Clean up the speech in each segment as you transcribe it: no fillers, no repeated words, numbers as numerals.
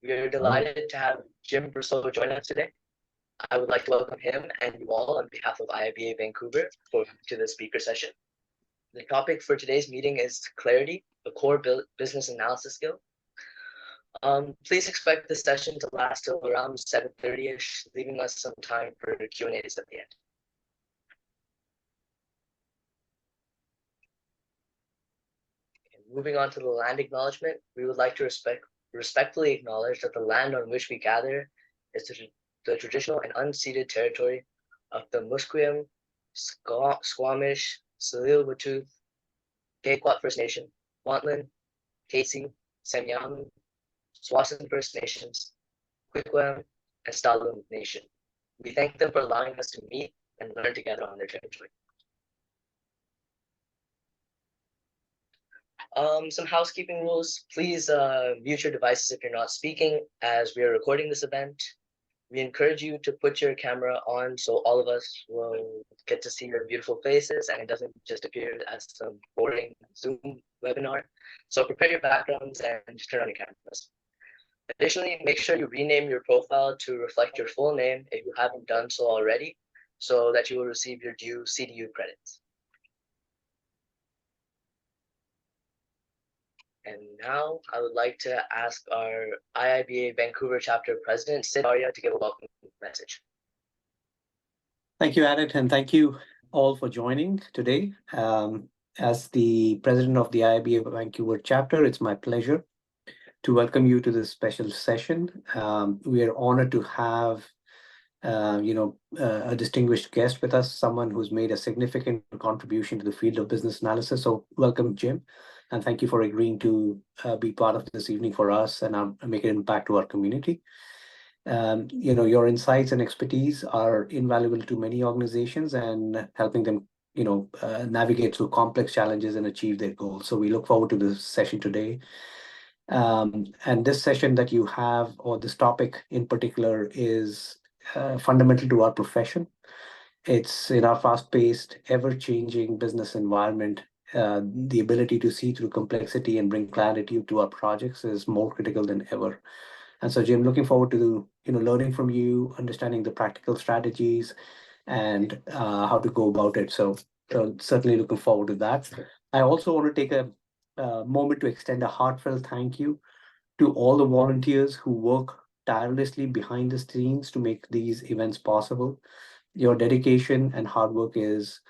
We are delighted to have Jim Brusseau join us today. I would like to welcome him and you all on behalf of IIBA Vancouver to the speaker session. The topic for today's meeting is clarity, a core business analysis skill. Please expect this session to last till around 7:30ish, leaving us some time for Q&As at the end. Moving on to the land acknowledgement, we would like to respectfully acknowledge that the land on which we gather is the traditional and unceded territory of the Musqueam, Squamish, Tsleil-Waututh, Pequot First Nation, Kwantlen, Casey, Semyamu, Swasin First Nations, Quiquam, and Stalin Nation. We thank them for allowing us to meet and learn together on their territory. Some housekeeping rules. Please mute your devices if you're not speaking, as we are recording this event. We encourage you to put your camera on so all of us will get to see your beautiful faces and it doesn't just appear as some boring Zoom webinar. So prepare your backgrounds and just turn on your cameras. Additionally, make sure you rename your profile to reflect your full name if you haven't done so already, so that you will receive your due CDU credits. And now I would like to ask our IIBA Vancouver chapter president, Sid Arya, to give a welcome message. Thank you, Adit, and thank you all for joining today. As the president of the IIBA Vancouver chapter, it's my pleasure to welcome you to this special session. We are honored to have a distinguished guest with us, someone who's made a significant contribution to the field of business analysis. So welcome, Jim. And thank you for agreeing to be part of this evening for us and make an impact to our community. Your insights and expertise are invaluable to many organizations and helping them, navigate through complex challenges and achieve their goals. So we look forward to this session today. And this session that you have, or this topic in particular, is fundamental to our profession. It's in our fast-paced, ever-changing business environment. The ability to see through complexity and bring clarity to our projects is more critical than ever. And so, Jim, looking forward to learning from you, understanding the practical strategies, and how to go about it. So certainly looking forward to that. I also want to take a moment to extend a heartfelt thank you to all the volunteers who work tirelessly behind the scenes to make these events possible. Your dedication and hard work is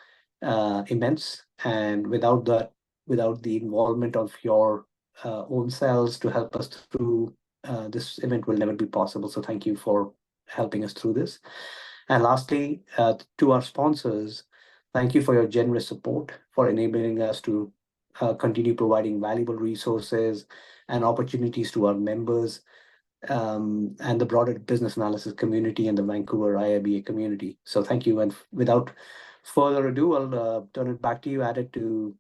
immense, and without the involvement of your own selves to help us through this event will never be possible. So thank you for helping us through this. And lastly, to our sponsors, thank you for your generous support for enabling us to continue providing valuable resources and opportunities to our members and the broader business analysis community and the Vancouver IIBA community. So thank you. And without further ado, I'll turn it back to you, Adit, to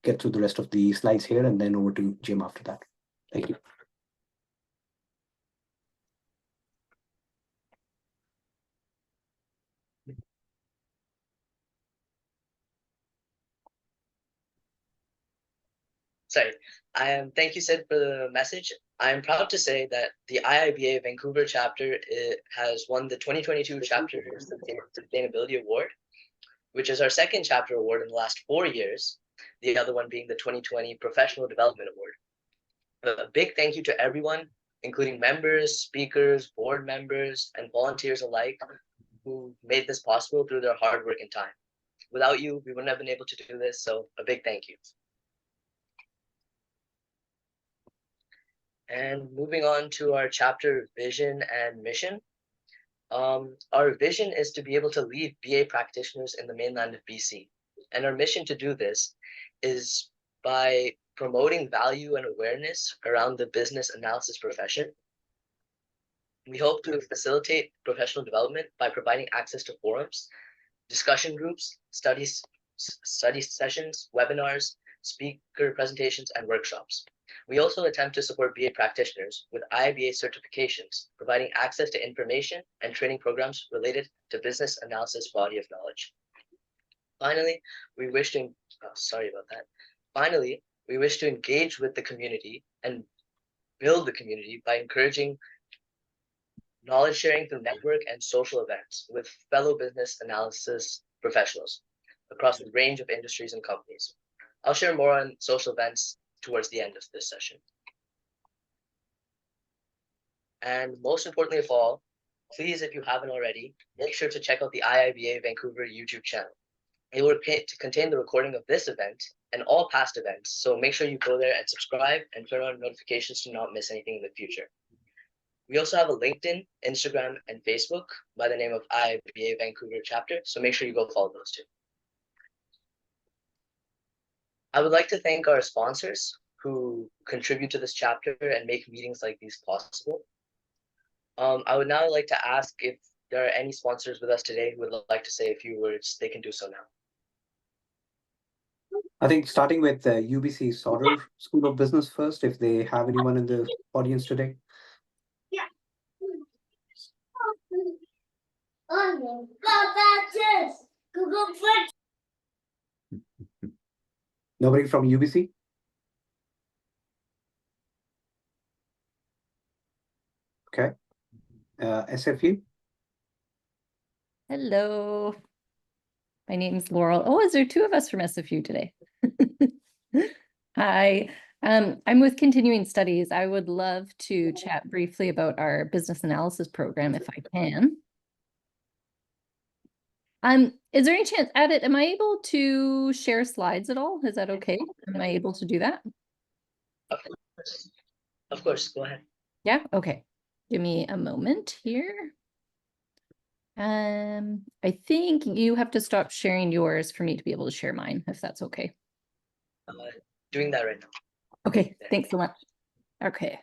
get through the rest of the slides here, and then over to Jim after that. Thank you. Sorry, thank you, Sid, for the message. I am proud to say that the IIBA Vancouver chapter has won the 2022 Chapter Sustainability Award, which is our second chapter award in the last 4 years, the other one being the 2020 Professional Development Award. A big thank you to everyone, including members, speakers, board members, and volunteers alike, who made this possible through their hard work and time. Without you, we wouldn't have been able to do this, so a big thank you. And moving on to our chapter vision and mission. Our vision is to be able to lead BA practitioners in the mainland of BC. And our mission to do this is by promoting value and awareness around the business analysis profession. We hope to facilitate professional development by providing access to forums, discussion groups, study sessions, webinars, speaker presentations, and workshops. We also attempt to support BA practitioners with IIBA certifications, providing access to information and training programs related to business analysis body of knowledge. Finally, we wish to engage with the community and build the community by encouraging knowledge sharing through network and social events with fellow business analysis professionals across a range of industries and companies. I'll share more on social events towards the end of this session. And most importantly of all, please, if you haven't already, make sure to check out the IIBA Vancouver YouTube channel. It will contain the recording of this event and all past events, so make sure you go there and subscribe and turn on notifications to not miss anything in the future. We also have a LinkedIn, Instagram, and Facebook by the name of IIBA Vancouver chapter, so make sure you go follow those too. I would like to thank our sponsors who contribute to this chapter and make meetings like these possible. I would now like to ask if there are any sponsors with us today who would like to say a few words. They can do so now. I think starting with UBC Sauder School of Business first, if they have anyone in the audience today. Nobody from UBC? Okay. SFU? Hello. My name is Laurel. Oh, is there two of us from SFU today? Hi. I'm with Continuing Studies. I would love to chat briefly about our business analysis program if I can. Is there any chance, Adit, am I able to share slides at all? Is that okay? Am I able to do that? Of course, go ahead. Yeah, okay. Give me a moment here. I think you have to stop sharing yours for me to be able to share mine, if that's okay. Doing that right now. Okay, thanks so much. Okay.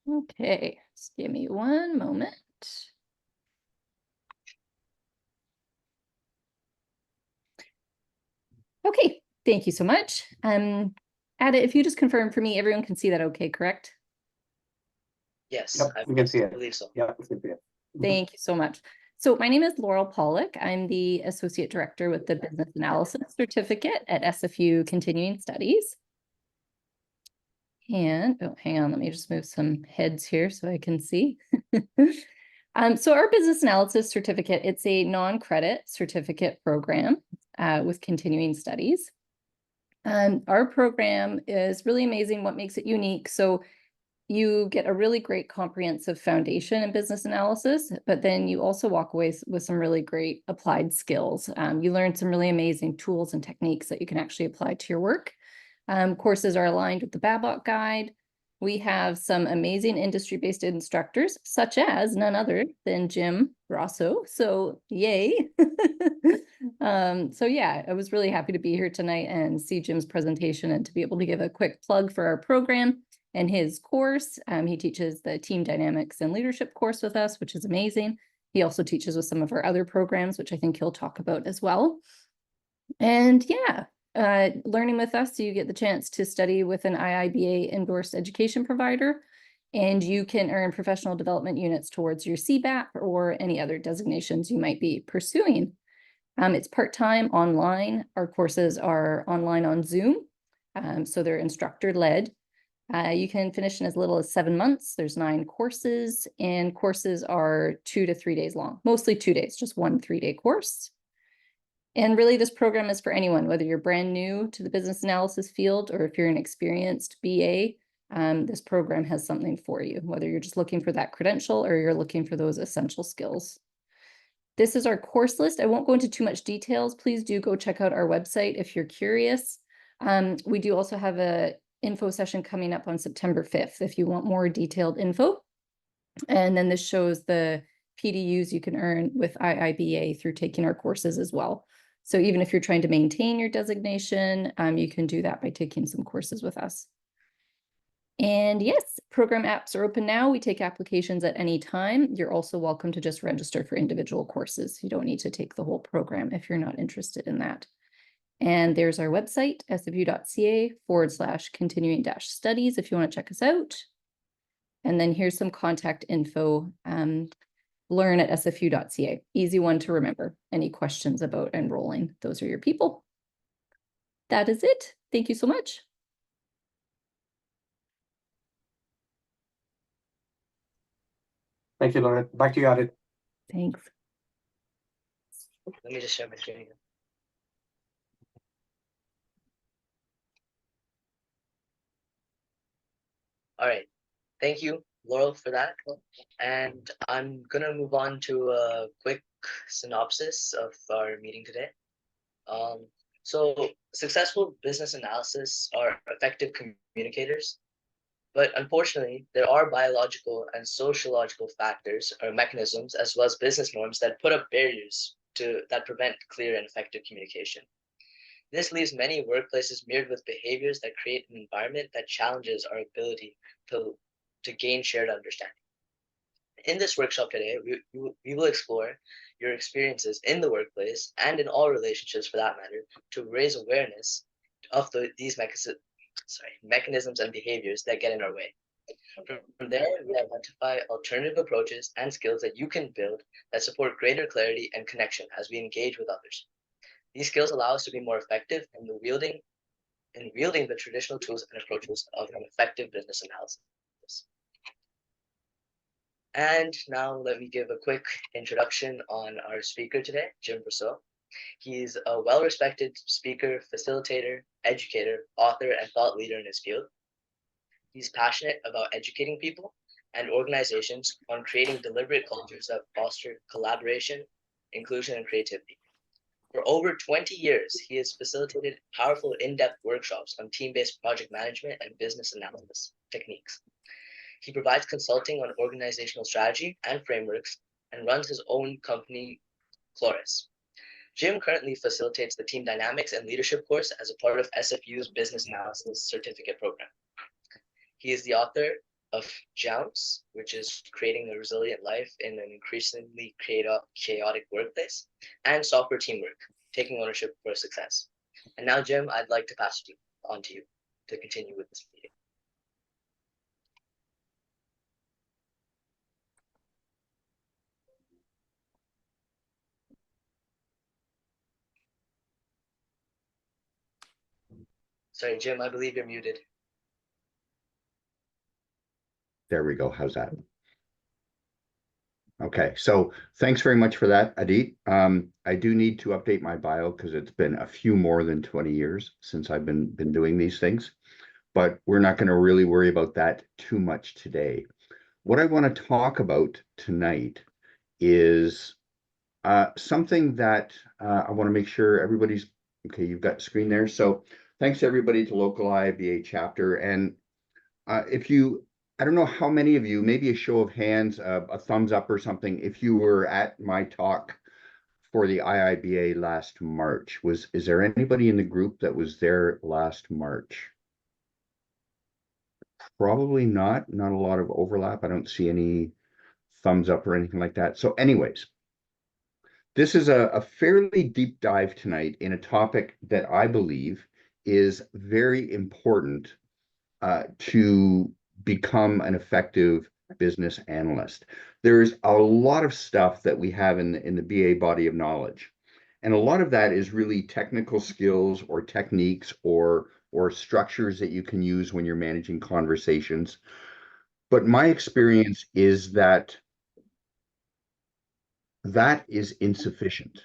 Okay, just give me one moment. Okay, thank you so much. Ada, if you just confirm for me, everyone can see that okay, correct? Yes, Yep, we can see it. I believe so. Yeah, we can see it. Thank you so much. So my name is Laurel Pollock. I'm the Associate Director with the Business Analysis Certificate at SFU Continuing Studies. And, oh, hang on, let me just move some heads here so I can see. So our Business Analysis Certificate, it's a non-credit certificate program with Continuing Studies. Our program is really amazing. What makes it unique? So you get a really great comprehensive foundation in business analysis, but then you also walk away with some really great applied skills. You learn some really amazing tools and techniques that you can actually apply to your work. Courses are aligned with the Babok Guide. We have some amazing industry-based instructors, such as none other than Jim Rosso. So yay. So yeah, I was really happy to be here tonight and see Jim's presentation and to be able to give a quick plug for our program and his course. He teaches the team dynamics and leadership course with us, which is amazing. He also teaches with some of our other programs, which I think he'll talk about as well. And yeah, learning with us, so you get the chance to study with an IIBA endorsed education provider, and you can earn professional development units towards your CBAP or any other designations you might be pursuing. It's part-time online. Our courses are online on Zoom, so they're instructor-led. You can finish in as little as 7 months. There's 9 courses, and courses are 2 to 3 days long, mostly 2 days, just 1 3-day course. And really, this program is for anyone, whether you're brand new to the business analysis field or if you're an experienced BA, this program has something for you, whether you're just looking for that credential or you're looking for those essential skills. This is our course list. I won't go into too much details. Please do go check out our website if you're curious. We do also have a info session coming up on September 5th if you want more detailed info. And then this shows the PDUs you can earn with IIBA through taking our courses as well. So even if you're trying to maintain your designation, you can do that by taking some courses with us. And yes, program apps are open now. We take applications at any time. You're also welcome to just register for individual courses. You don't need to take the whole program if you're not interested in that. And there's our website, sfu.ca/continuing-studies if you want to check us out. And then here's some contact info. Learn at sfu.ca. Easy one to remember. Any questions about enrolling? Those are your people. That is it. Thank you so much. Thank you, Lauren. Back to you, Arid. Thanks. Let me just share my screen again. All right. Thank you, Laurel, for that. And I'm going to move on to a quick synopsis of our meeting today. So successful business analysis are effective communicators, but unfortunately, there are biological and sociological factors or mechanisms, as well as business norms, that put up barriers that prevent clear and effective communication. This leaves many workplaces mirrored with behaviors that create an environment that challenges our ability to gain shared understanding. In this workshop today, we will explore your experiences in the workplace and in all relationships for that matter to raise awareness of these mechanisms and behaviors that get in our way. From there, we identify alternative approaches and skills that you can build that support greater clarity and connection as we engage with others. These skills allow us to be more effective in wielding the traditional tools and approaches of an effective business analysis. And now let me give a quick introduction on our speaker today, Jim Brousseau. He's a well-respected speaker, facilitator, educator, author, and thought leader in his field. He's passionate about educating people and organizations on creating deliberate cultures that foster collaboration, inclusion, and creativity. For over 20 years, he has facilitated powerful in-depth workshops on team-based project management and business analysis techniques. He provides consulting on organizational strategy and frameworks and runs his own company, Clarrus. Jim currently facilitates the Team Dynamics and Leadership course as a part of SFU's Business Analysis Certificate Program. He is the author of Jounce, which is creating a resilient life in an increasingly chaotic workplace, and Software Teamwork, taking ownership for success. And now, Jim, I'd like to pass it on to you to continue with this meeting. Sorry, Jim, I believe you're muted. There we go. How's that? Okay, so thanks very much for that, Adit. I do need to update my bio because it's been a few more than 20 years since I've been doing these things, but we're not going to really worry about that too much today. What I want to talk about tonight is something that I want to make sure everybody's okay. You've got the screen there. So thanks everybody to local IIBA chapter. And I don't know how many of you, maybe a show of hands, a thumbs up or something, if you were at my talk for the IIBA last March. Is there anybody in the group that was there last March? Probably not a lot of overlap. I don't see any thumbs up or anything like that. So anyways, this is a fairly deep dive tonight in a topic that I believe is very important to become an effective business analyst. There's a lot of stuff that we have in the BA body of knowledge. And a lot of that is really technical skills or techniques or structures that you can use when you're managing conversations. But my experience is that is insufficient.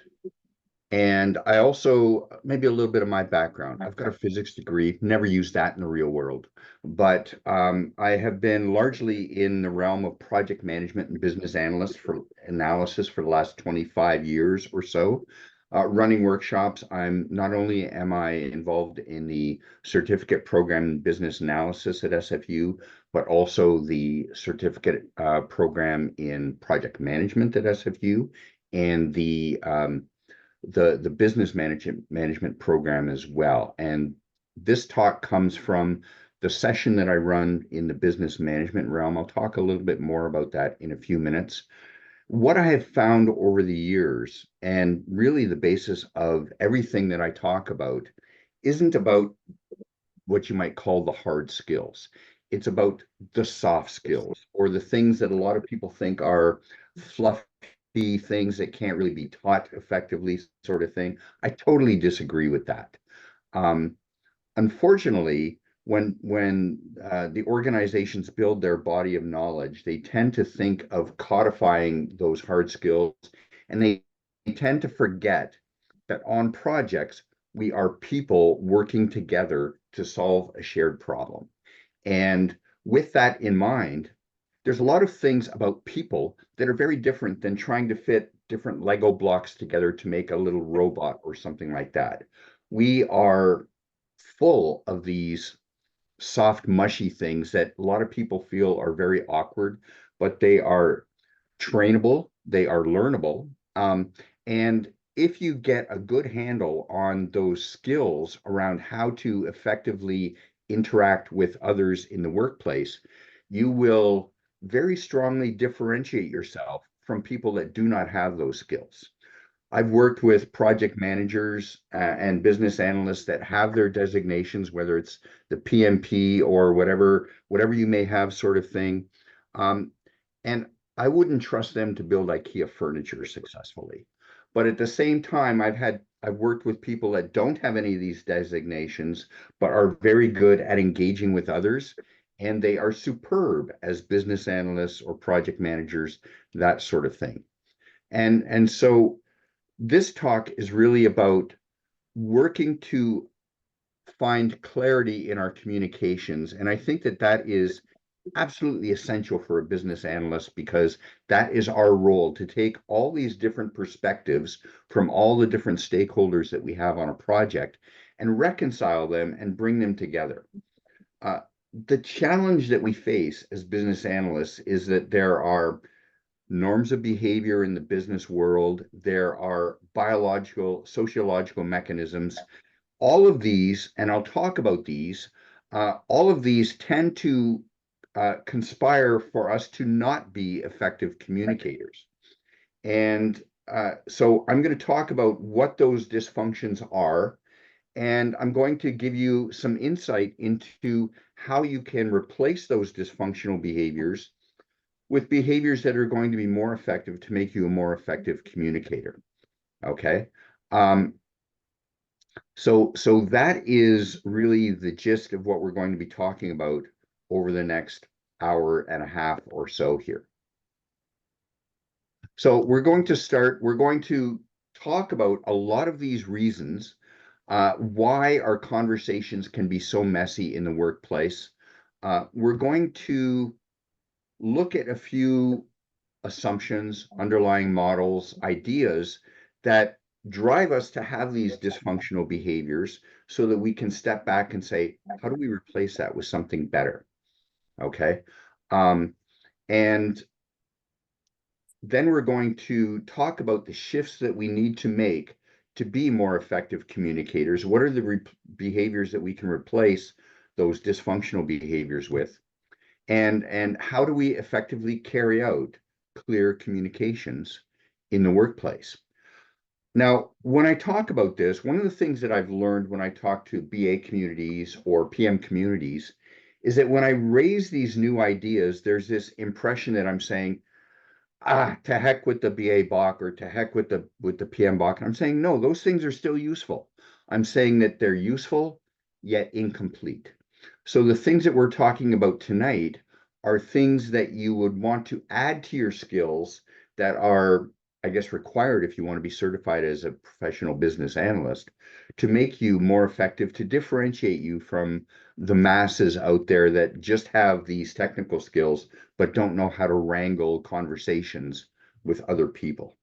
And I also, maybe a little bit of my background. I've got a physics degree, never used that in the real world. But I have been largely in the realm of project management and business analysis for the last 25 years or so. Running workshops, not only am I involved in the certificate program in business analysis at SFU, but also the certificate program in project management at SFU and the business management program as well. And this talk comes from the session that I run in the business management realm. I'll talk a little bit more about that in a few minutes. What I have found over the years, and really the basis of everything that I talk about, isn't about what you might call the hard skills. It's about the soft skills, or the things that a lot of people think are fluffy things that can't really be taught effectively, sort of thing. I totally disagree with that. unfortunately, when the organizations build their body of knowledge, they tend to think of codifying those hard skills, and they tend to forget that on projects, we are people working together to solve a shared problem. And with that in mind, there's a lot of things about people that are very different than trying to fit different Lego blocks together to make a little robot or something like that. We are full of these soft, mushy things that a lot of people feel are very awkward, but they are trainable, they are learnable. And if you get a good handle on those skills around how to effectively interact with others in the workplace, you will very strongly differentiate yourself from people that do not have those skills. I've worked with project managers and business analysts that have their designations, whether it's the PMP or whatever you may have, sort of thing. And I wouldn't trust them to build IKEA furniture successfully. But at the same time, I've worked with people that don't have any of these designations, but are very good at engaging with others. And they are superb as business analysts or project managers, that sort of thing. And so this talk is really about working to find clarity in our communications. And I think that that is absolutely essential for a business analyst, because that is our role, to take all these different perspectives from all the different stakeholders that we have on a project and reconcile them and bring them together. The challenge that we face as business analysts is that there are norms of behavior in the business world, there are biological, sociological mechanisms. All of these, and I'll talk about these, all of these tend to conspire for us to not be effective communicators. And so I'm going to talk about what those dysfunctions are, and I'm going to give you some insight into how you can replace those dysfunctional behaviors with behaviors that are going to be more effective to make you a more effective communicator. Okay. So that is really the gist of what we're going to be talking about over the next hour and a half or so here. So we're going to talk about a lot of these reasons why our conversations can be so messy in the workplace. We're going to look at a few assumptions, underlying models, ideas that drive us to have these dysfunctional behaviors, so that we can step back and say, how do we replace that with something better? Okay. And then we're going to talk about the shifts that we need to make to be more effective communicators. What are the behaviors that we can replace those dysfunctional behaviors with? And how do we effectively carry out clear communications in the workplace? Now, when I talk about this, one of the things that I've learned when I talk to BA communities or PM communities is that when I raise these new ideas, there's this impression that I'm saying, to heck with the BA BOC, or to heck with the PM BOC. And I'm saying, no, those things are still useful. I'm saying that they're useful, yet incomplete. So the things that we're talking about tonight are things that you would want to add to your skills that are, I guess, required if you want to be certified as a professional business analyst, to make you more effective, to differentiate you from the masses out there that just have these technical skills but don't know how to wrangle conversations with other people.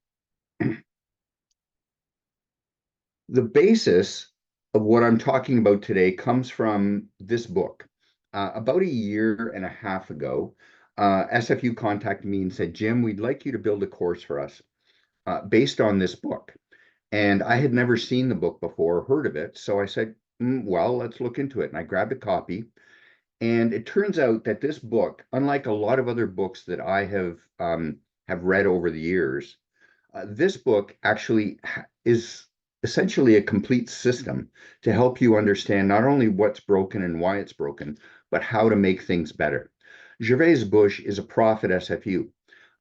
The basis of what I'm talking about today comes from this book. About a year and a half ago, SFU contacted me and said, Jim, we'd like you to build a course for us based on this book. And I had never seen the book before, heard of it. So I said, well, let's look into it. And I grabbed a copy. And it turns out that this book, unlike a lot of other books that I have read over the years, this book actually is essentially a complete system to help you understand not only what's broken and why it's broken, but how to make things better. Gervais Bush is a prof at SFU.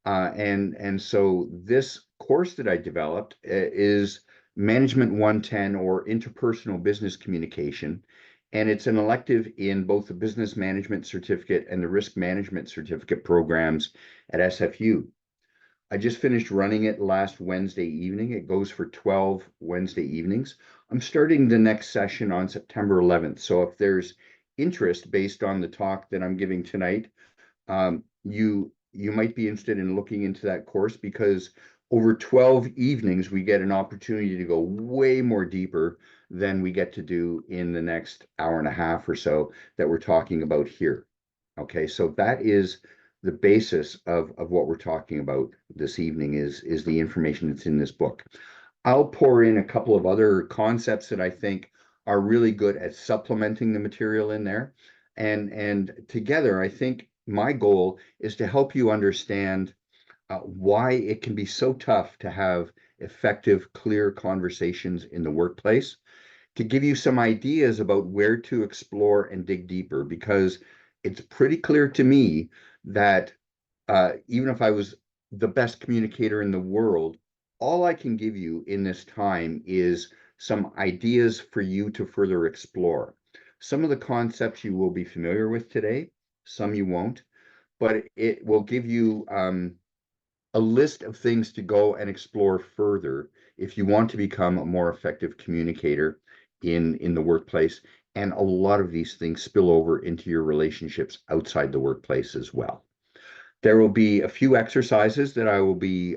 And so this course that I developed is Management 110, or Interpersonal Business Communication. and it's an elective in both the business management certificate and the risk management certificate programs at SFU. I just finished running it last Wednesday evening. It goes for 12 Wednesday evenings. I'm starting the next session on September 11th. So if there's interest based on the talk that I'm giving tonight, you might be interested in looking into that course, because over 12 evenings, we get an opportunity to go way more deeper than we get to do in the next hour and a half or so that we're talking about here. Okay, so that is the basis of what we're talking about this evening is the information that's in this book. I'll pour in a couple of other concepts that I think are really good at supplementing the material in there. And together, I think my goal is to help you understand why it can be so tough to have effective, clear conversations in the workplace, to give you some ideas about where to explore and dig deeper, because it's pretty clear to me that even if I was the best communicator in the world, all I can give you in this time is some ideas for you to further explore. Some of the concepts you will be familiar with today, some you won't, but it will give you a list of things to go and explore further if you want to become a more effective communicator in the workplace. And a lot of these things spill over into your relationships outside the workplace as well. There will be a few exercises that I will be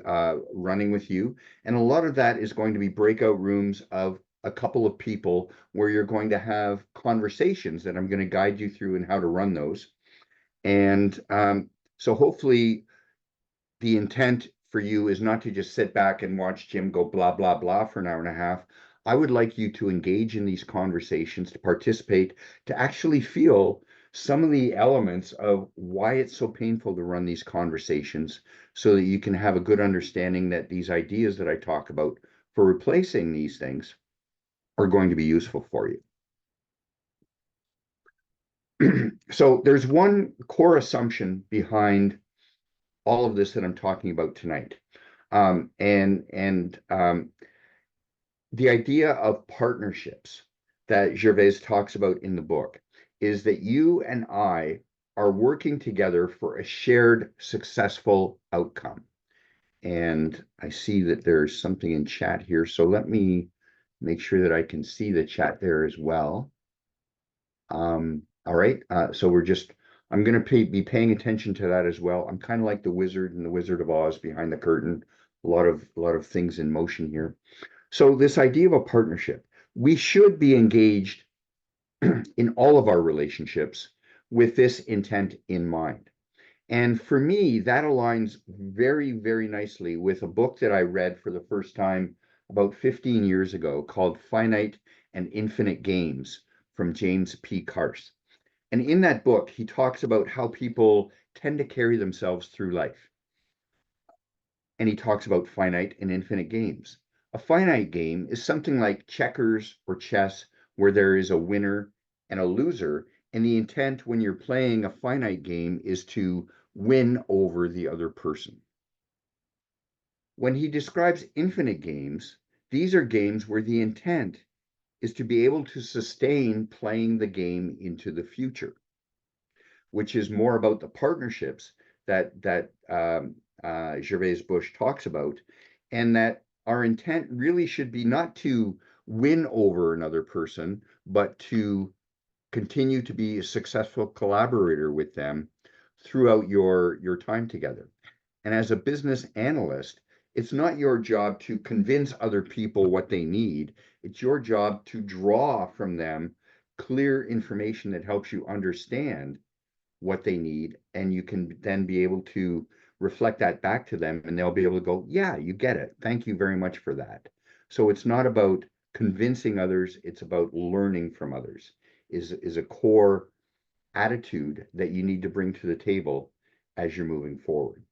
running with you, and a lot of that is going to be breakout rooms of a couple of people where you're going to have conversations that I'm going to guide you through and how to run those. And so hopefully the intent for you is not to just sit back and watch Jim go blah, blah, blah for an hour and a half. I would like you to engage in these conversations, to participate, to actually feel some of the elements of why it's so painful to run these conversations, so that you can have a good understanding that these ideas that I talk about for replacing these things are going to be useful for you. So there's one core assumption behind all of this that I'm talking about tonight. The idea of partnerships that Gervais talks about in the book is that you and I are working together for a shared successful outcome. And I see that there's something in chat here, so let me make sure that I can see the chat there as well. All right, so I'm going to be paying attention to that as well. I'm kind of like the wizard in the Wizard of Oz behind the curtain. A lot of things in motion here. So this idea of a partnership, we should be engaged in all of our relationships with this intent in mind. And for me, that aligns very, very nicely with a book that I read for the first time about 15 years ago called Finite and Infinite Games from James P. Clarrus. And in that book, he talks about how people tend to carry themselves through life. And he talks about finite and infinite games. A finite game is something like checkers or chess, where there is a winner and a loser. And the intent when you're playing a finite game is to win over the other person. When he describes infinite games, these are games where the intent is to be able to sustain playing the game into the future, which is more about the partnerships that Gervais Bush talks about, and that our intent really should be not to win over another person, but to continue to be a successful collaborator with them throughout your time together. And as a business analyst, it's not your job to convince other people what they need. It's your job to draw from them clear information that helps you understand what they need, and you can then be able to reflect that back to them, and they'll be able to go, yeah, you get it. Thank you very much for that. So it's not about convincing others, it's about learning from others, is a core attitude that you need to bring to the table as you're moving forward.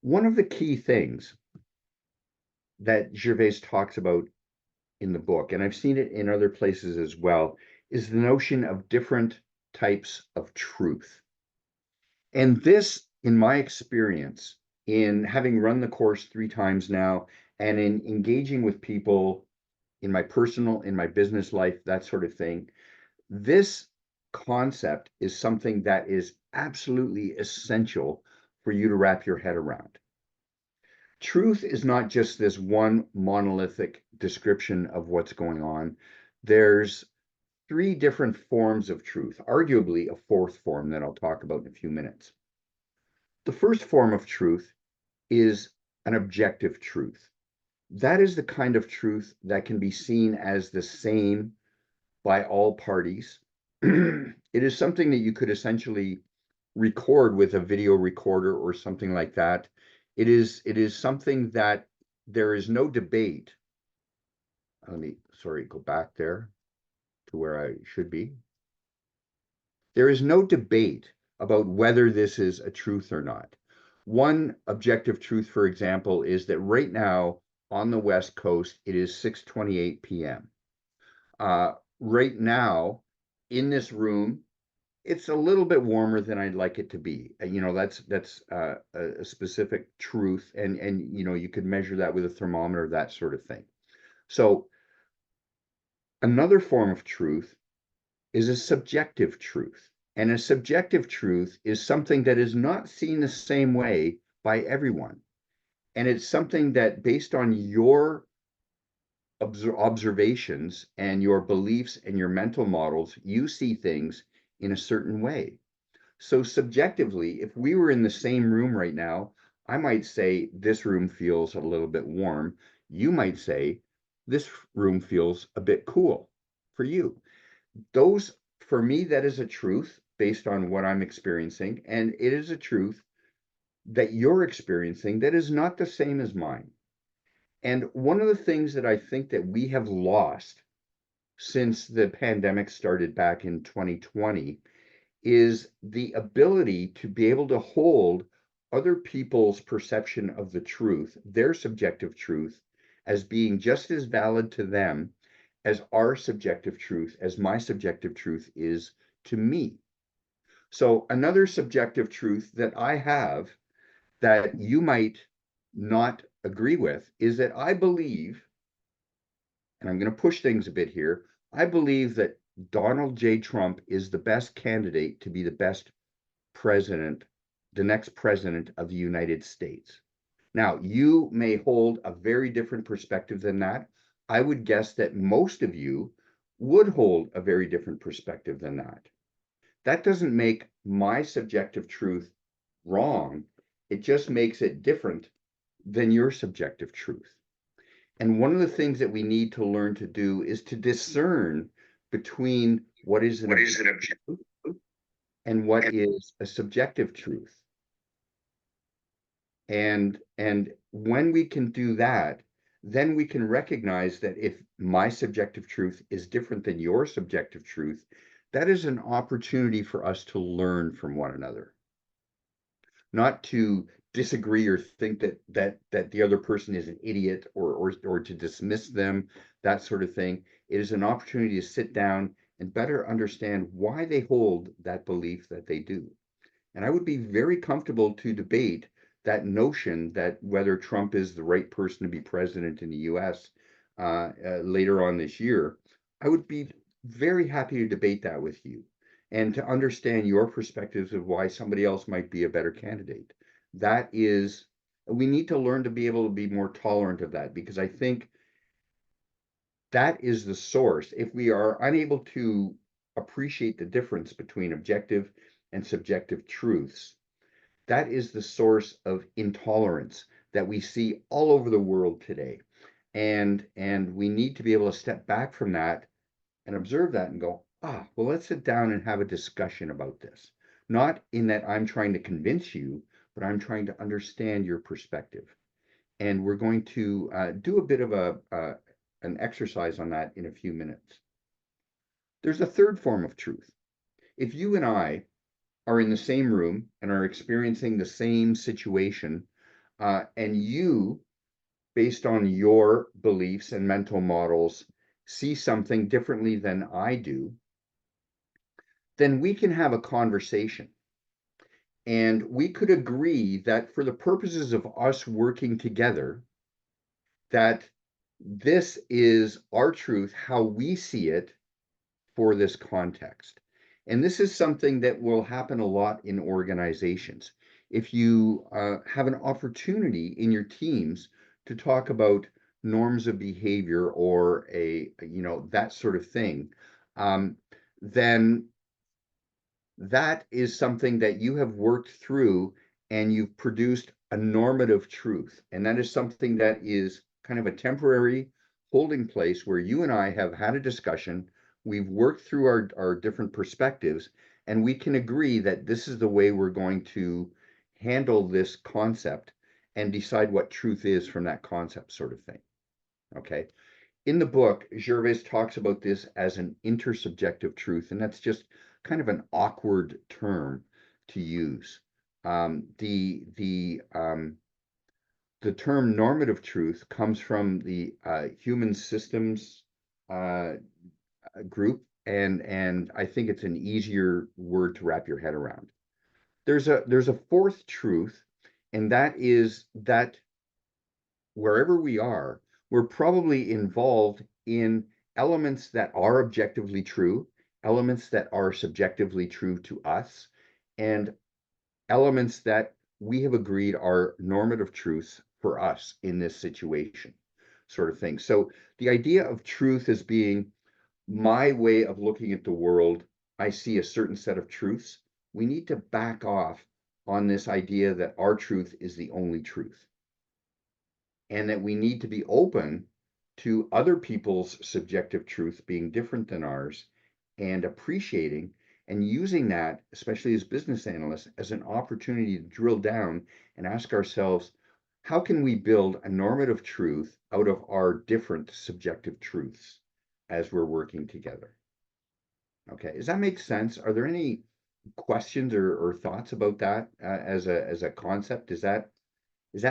One of the key things that Gervais talks about in the book, and I've seen it in other places as well, is the notion of different types of truth. And this, in my experience, in having run the course 3 times now, and in engaging with people in my personal, in my business life, that sort of thing. This concept is something that is absolutely essential for you to wrap your head around. Truth is not just this one monolithic description of what's going on. There's three different forms of truth, arguably a fourth form that I'll talk about in a few minutes. The first form of truth is an objective truth. That is the kind of truth that can be seen as the same by all parties. It is something that you could essentially record with a video recorder or something like that. It is something that there is no debate. Let me, go back there to where I should be. There is no debate about whether this is a truth or not. One objective truth, for example, is that right now on the West Coast, it is 6:28 p.m. Right now in this room, it's a little bit warmer than I'd like it to be. You know, that's a specific truth, and you know, you could measure that with a thermometer, that sort of thing. So another form of truth is a subjective truth. And a subjective truth is something that is not seen the same way by everyone. And it's something that, based on your observations and your beliefs and your mental models, you see things in a certain way. So subjectively, if we were in the same room right now, I might say this room feels a little bit warm. You might say this room feels a bit cool for you. Those, for me, that is a truth based on what I'm experiencing, and it is a truth that you're experiencing that is not the same as mine. And one of the things that I think that we have lost since the pandemic started back in 2020 is the ability to be able to hold other people's perception of the truth, their subjective truth, as being just as valid to them as our subjective truth, as my subjective truth is to me. So another subjective truth that I have that you might not agree with is that I believe, and I'm going to push things a bit here, I believe that Donald J. Trump is the best candidate to be the best president, the next president of the United States. Now, you may hold a very different perspective than that. I would guess that most of you would hold a very different perspective than that. That doesn't make my subjective truth wrong. It just makes it different than your subjective truth. And one of the things that we need to learn to do is to discern between what is an objective truth and what is a subjective truth. And when we can do that, then we can recognize that if my subjective truth is different than your subjective truth, that is an opportunity for us to learn from one another. Not to disagree or think that the other person is an idiot or to dismiss them, that sort of thing. It is an opportunity to sit down and better understand why they hold that belief that they do. And I would be very comfortable to debate that notion that whether Trump is the right person to be president in the US later on this year. I would be very happy to debate that with you and to understand your perspectives of why somebody else might be a better candidate. That is, we need to learn to be able to be more tolerant of that, because I think that is the source. If we are unable to appreciate the difference between objective and subjective truths, that is the source of intolerance that we see all over the world today. And we need to be able to step back from that and observe that and go, well, let's sit down and have a discussion about this. Not in that I'm trying to convince you, but I'm trying to understand your perspective. And we're going to do a bit of an exercise on that in a few minutes. There's a third form of truth. If you and I are in the same room and are experiencing the same situation, and you, based on your beliefs and mental models, see something differently than I do, then we can have a conversation. And we could agree that for the purposes of us working together, that this is our truth, how we see it for this context. And this is something that will happen a lot in organizations. If you have an opportunity in your teams to talk about norms of behavior or that sort of thing, then that is something that you have worked through and you've produced a normative truth. And that is something that is kind of a temporary holding place where you and I have had a discussion. We've worked through our different perspectives, and we can agree that this is the way we're going to handle this concept and decide what truth is from that concept, sort of thing. Okay. In the book, Gervais talks about this as an intersubjective truth, and that's just kind of an awkward term to use. The term normative truth comes from the human systems group, and I think it's an easier word to wrap your head around. There's a fourth truth, and that is that wherever we are, we're probably involved in elements that are objectively true, elements that are subjectively true to us, and elements that we have agreed are normative truths for us in this situation, sort of thing. So the idea of truth as being my way of looking at the world, I see a certain set of truths. We need to back off on this idea that our truth is the only truth, and that we need to be open to other people's subjective truth being different than ours, and appreciating and using that, especially as business analysts, as an opportunity to drill down and ask ourselves, how can we build a normative truth out of our different subjective truths as we're working together? Okay, does that make sense? Are there any questions or thoughts about that as a concept? Is that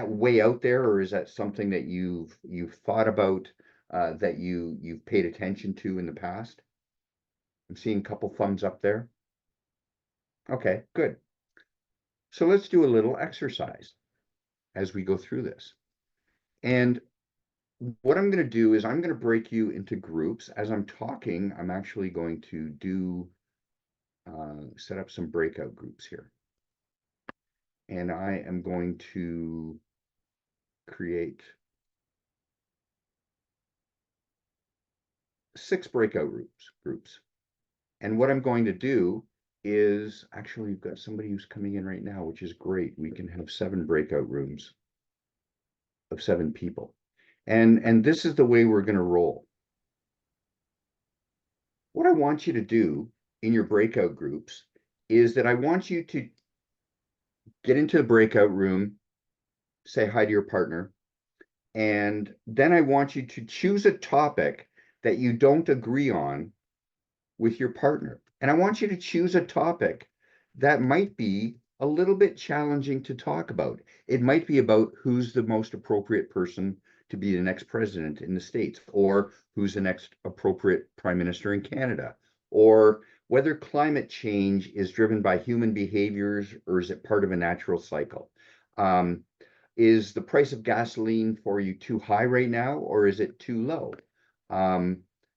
way out there, or is that something that you've thought about, that you've paid attention to in the past? I'm seeing a couple thumbs up there. Okay, good. So let's do a little exercise as we go through this. And what I'm going to do is I'm going to break you into groups. As I'm talking, I'm actually going to do set up some breakout groups here. And I am going to create 6 breakout groups. And what I'm going to do is, actually, we've got somebody who's coming in right now, which is great. We can have 7 breakout rooms of 7 people. And this is the way we're going to roll. What I want you to do in your breakout groups is that I want you to get into the breakout room, say hi to your partner, and then I want you to choose a topic that you don't agree on with your partner. And I want you to choose a topic that might be a little bit challenging to talk about. It might be about who's the most appropriate person to be the next president in the States, or who's the next appropriate prime minister in Canada, or whether climate change is driven by human behaviors or is it part of a natural cycle. Is the price of gasoline for you too high right now, or is it too low?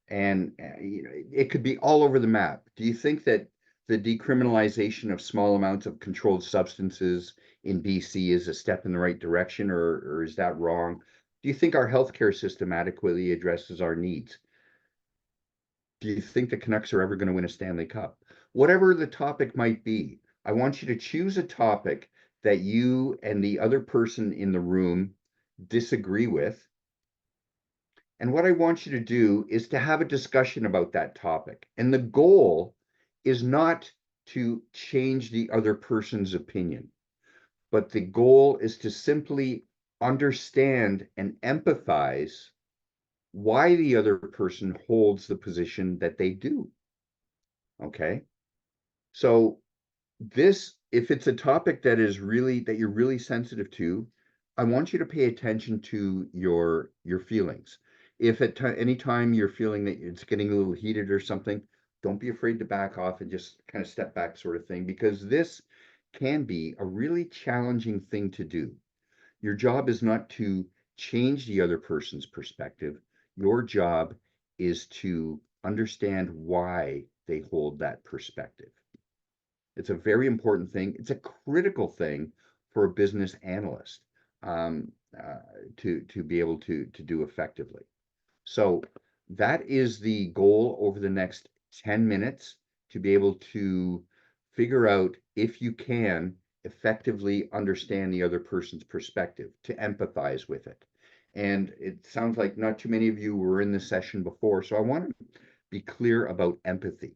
And it could be all over the map. Do you think that the decriminalization of small amounts of controlled substances in BC is a step in the right direction, or is that wrong? Do you think our healthcare system adequately addresses our needs? Do you think the Canucks are ever going to win a Stanley Cup? Whatever the topic might be, I want you to choose a topic that you and the other person in the room disagree with. And what I want you to do is to have a discussion about that topic. And the goal is not to change the other person's opinion, but the goal is to simply understand and empathize why the other person holds the position that they do. Okay? So this, if it's a topic that is really, that you're really sensitive to, I want you to pay attention to your feelings. If at any time you're feeling that it's getting a little heated or something, don't be afraid to back off and just kind of step back, sort of thing, because this can be a really challenging thing to do. Your job is not to change the other person's perspective. Your job is to understand why they hold that perspective. It's a very important thing. It's a critical thing for a business analyst um, to be able to do effectively. So that is the goal over the next 10 minutes, to be able to figure out if you can effectively understand the other person's perspective, to empathize with it. And it sounds like not too many of you were in this session before, so I want to be clear about empathy.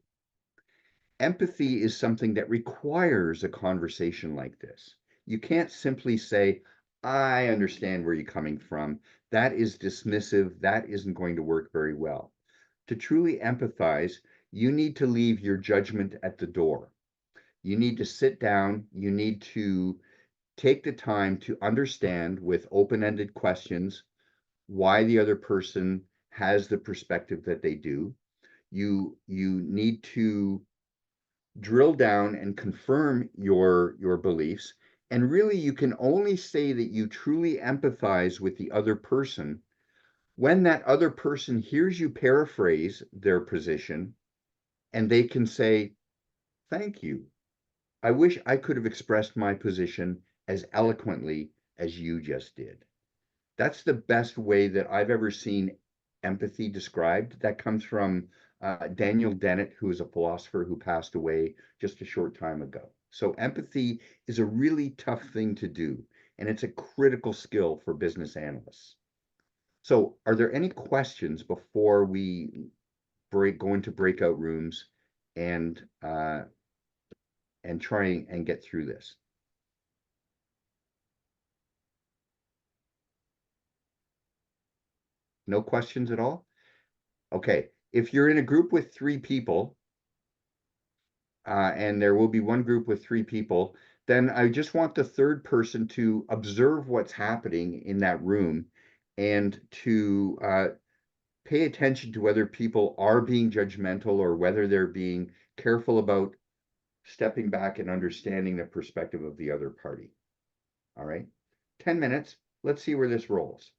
Empathy is something that requires a conversation like this. You can't simply say, I understand where you're coming from. That is dismissive. That isn't going to work very well. To truly empathize, you need to leave your judgment at the door. You need to sit down. You need to take the time to understand with open-ended questions why the other person has the perspective that they do. You need to drill down and confirm your beliefs. And really, you can only say that you truly empathize with the other person when that other person hears you paraphrase their position, and they can say, thank you. I wish I could have expressed my position as eloquently as you just did. That's the best way that I've ever seen empathy described. That comes from Daniel Dennett, who is a philosopher who passed away just a short time ago. So empathy is a really tough thing to do, and it's a critical skill for business analysts. So are there any questions before we go into breakout rooms and try and get through this? No questions at all? Okay, if you're in a group with 3 people, and there will be one group with 3 people, then I just want the third person to observe what's happening in that room, and to pay attention to whether people are being judgmental or whether they're being careful about stepping back and understanding the perspective of the other party. All right, 10 minutes. Let's see where this rolls.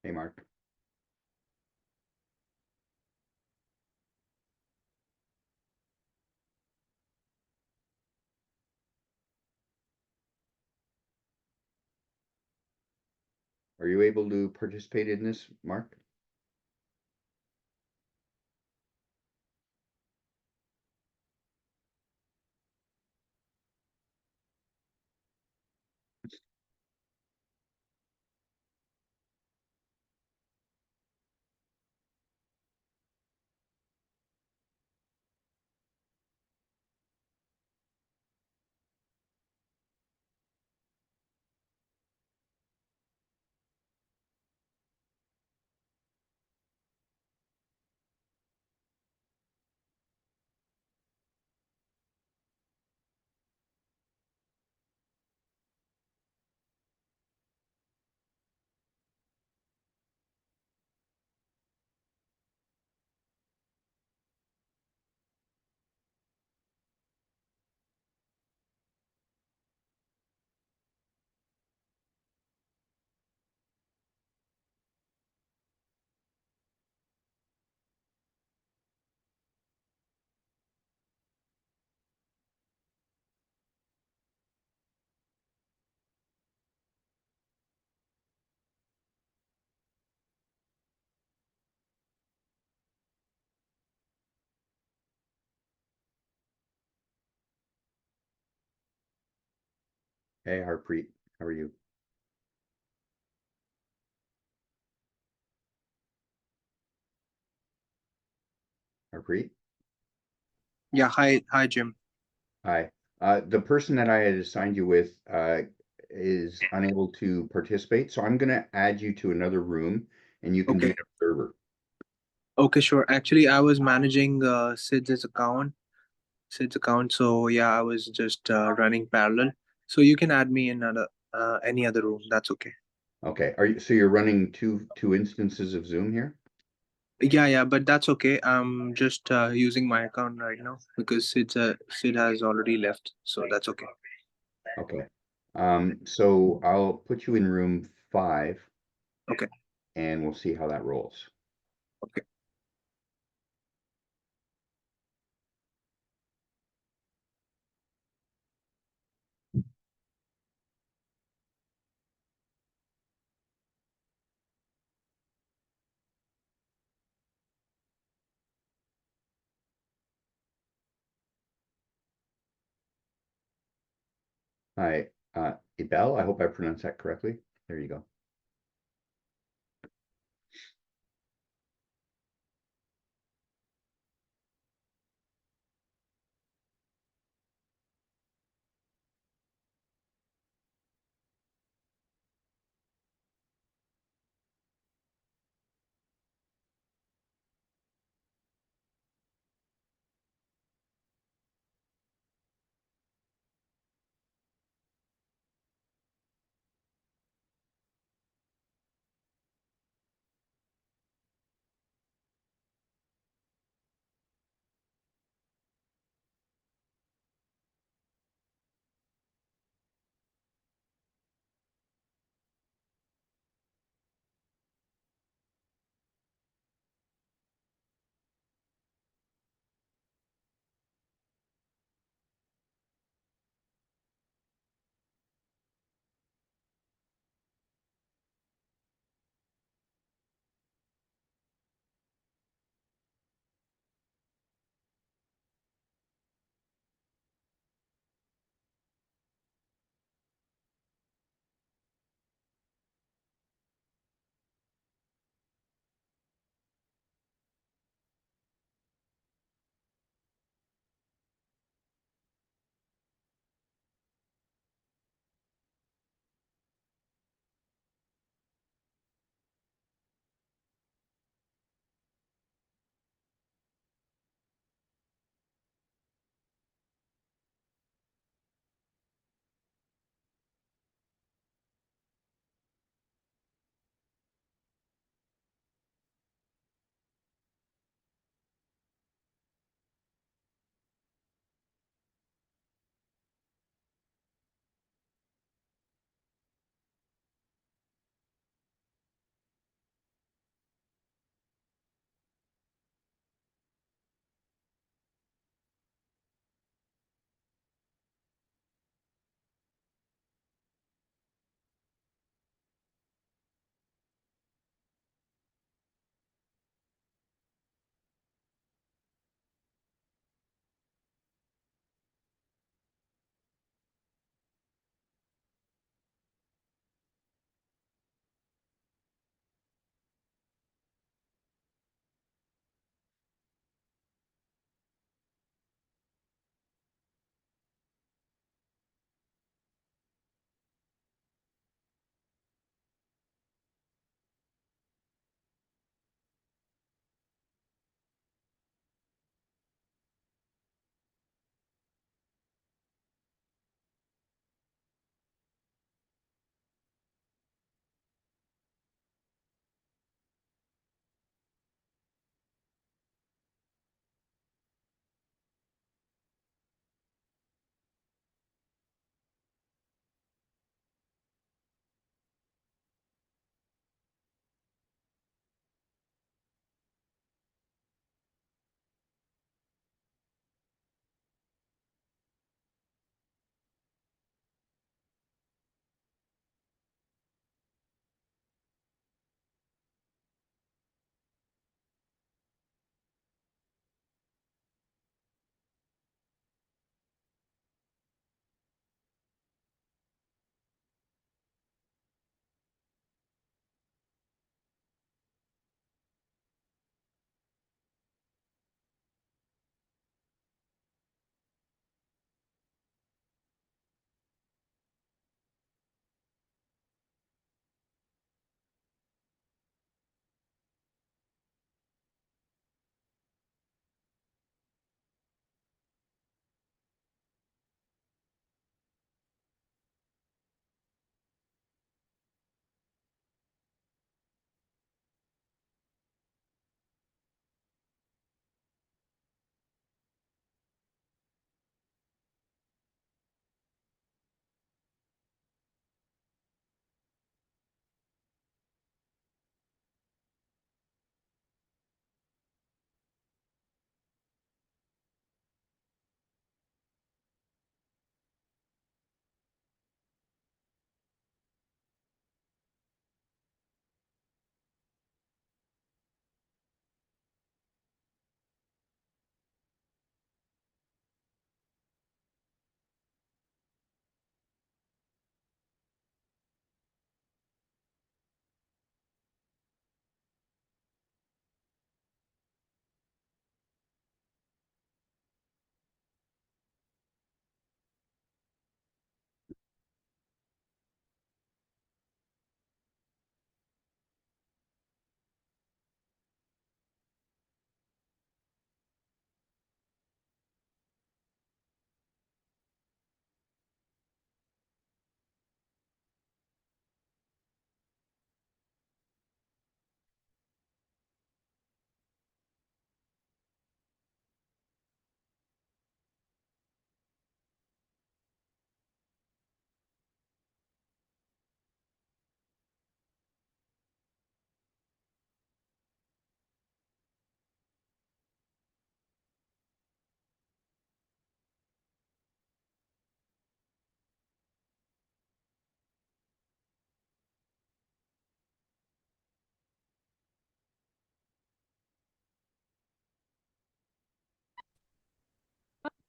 Hey, Mark. Are you able to participate in this, Mark? Hey, Harpreet, how are you? Harpreet? Yeah, hi, Jim. Hi. The person that I had assigned you with is unable to participate, so I'm going to add you to another room and you can be Okay. an observer. Okay, sure. Actually, I was managing Sid's account. So yeah, I was just running parallel. So you can add me in any other room. That's okay. Okay. So you're running two instances of Zoom here? Yeah, but that's okay. I'm just using my account right now because Sid has already left, so that's okay. Okay. So I'll put you in room 5. Okay. And we'll see how that rolls. Okay. Hi, Ibel, I hope I pronounced that correctly. There you go.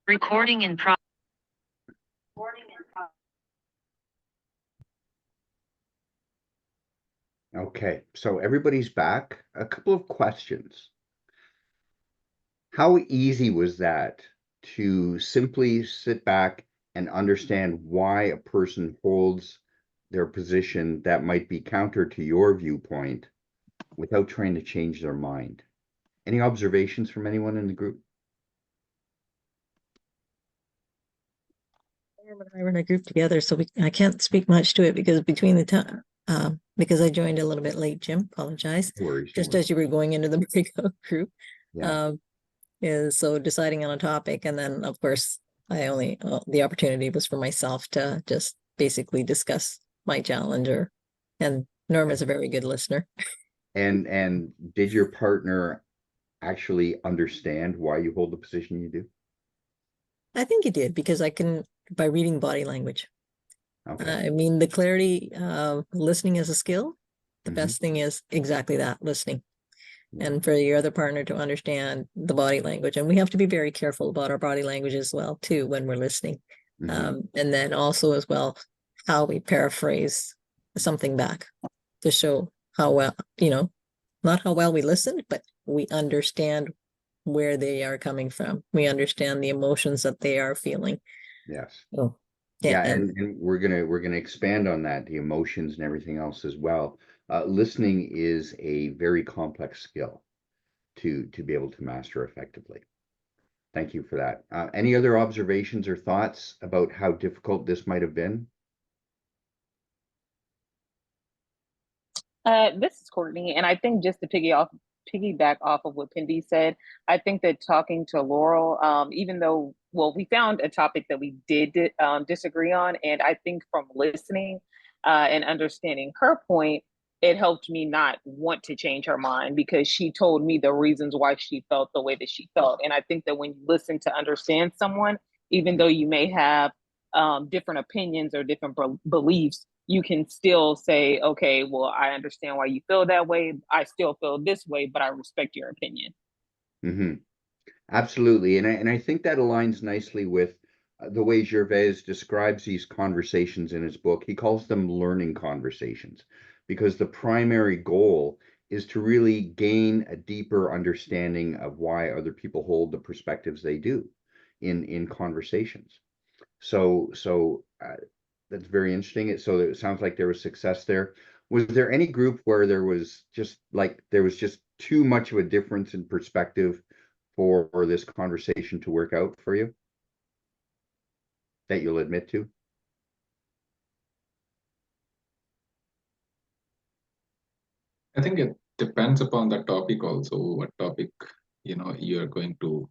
Recording in progress. Okay, so everybody's back. A couple of questions. How easy was that to simply sit back and understand why a person holds their position that might be counter to your viewpoint without trying to change their mind? Any observations from anyone in the group? Aaron and I were in a group together, so I can't speak much to it because between the time, because I joined a little bit late, Jim, apologize. No worries, no Just worries. as you were going into the breakout group. Yeah. Is so deciding on a topic, and then of course the opportunity was for myself to just basically discuss my challenge, and Norm is a very good listener. And did your partner actually understand why you hold the position you do? I think he did, because I can, by reading body language. Okay. I mean, the clarity of listening is a skill. The Mhm. best thing is exactly that, listening. Yeah. And for your other partner to understand the body language. And we have to be very careful about our body language as well, too, when we're listening. Mhm. And then also as well, how we paraphrase something back to show how well, not how well we listen, but we understand where they are coming from. We understand the emotions that they are feeling. Yes. Oh, Yeah, yeah. and we're gonna expand on that, the emotions and everything else as well. Listening is a very complex skill to be able to master effectively. Thank you for that. Any other observations or thoughts about how difficult this might have been? This is Courtney, and I think just to piggyback off of what Pindy said, I think that talking to Laurel, even though, well, we found a topic that we did disagree on, and I think from listening and understanding her point, it helped me not want to change her mind, because she told me the reasons why she felt the way that she felt. And I think that when you listen to understand someone, even though you may have different opinions or different beliefs, you can still say, okay, well, I understand why you feel that way. I still feel this way, but I respect your opinion. Mm-hmm. Absolutely, and I think that aligns nicely with the way Gervais describes these conversations in his book. He calls them learning conversations, because the primary goal is to really gain a deeper understanding of why other people hold the perspectives they do in conversations. So that's very interesting. So it sounds like there was success there. Was there any group where there was just too much of a difference in perspective for this conversation to work out for you that you'll admit to? I think it depends upon the topic also, what topic you're going to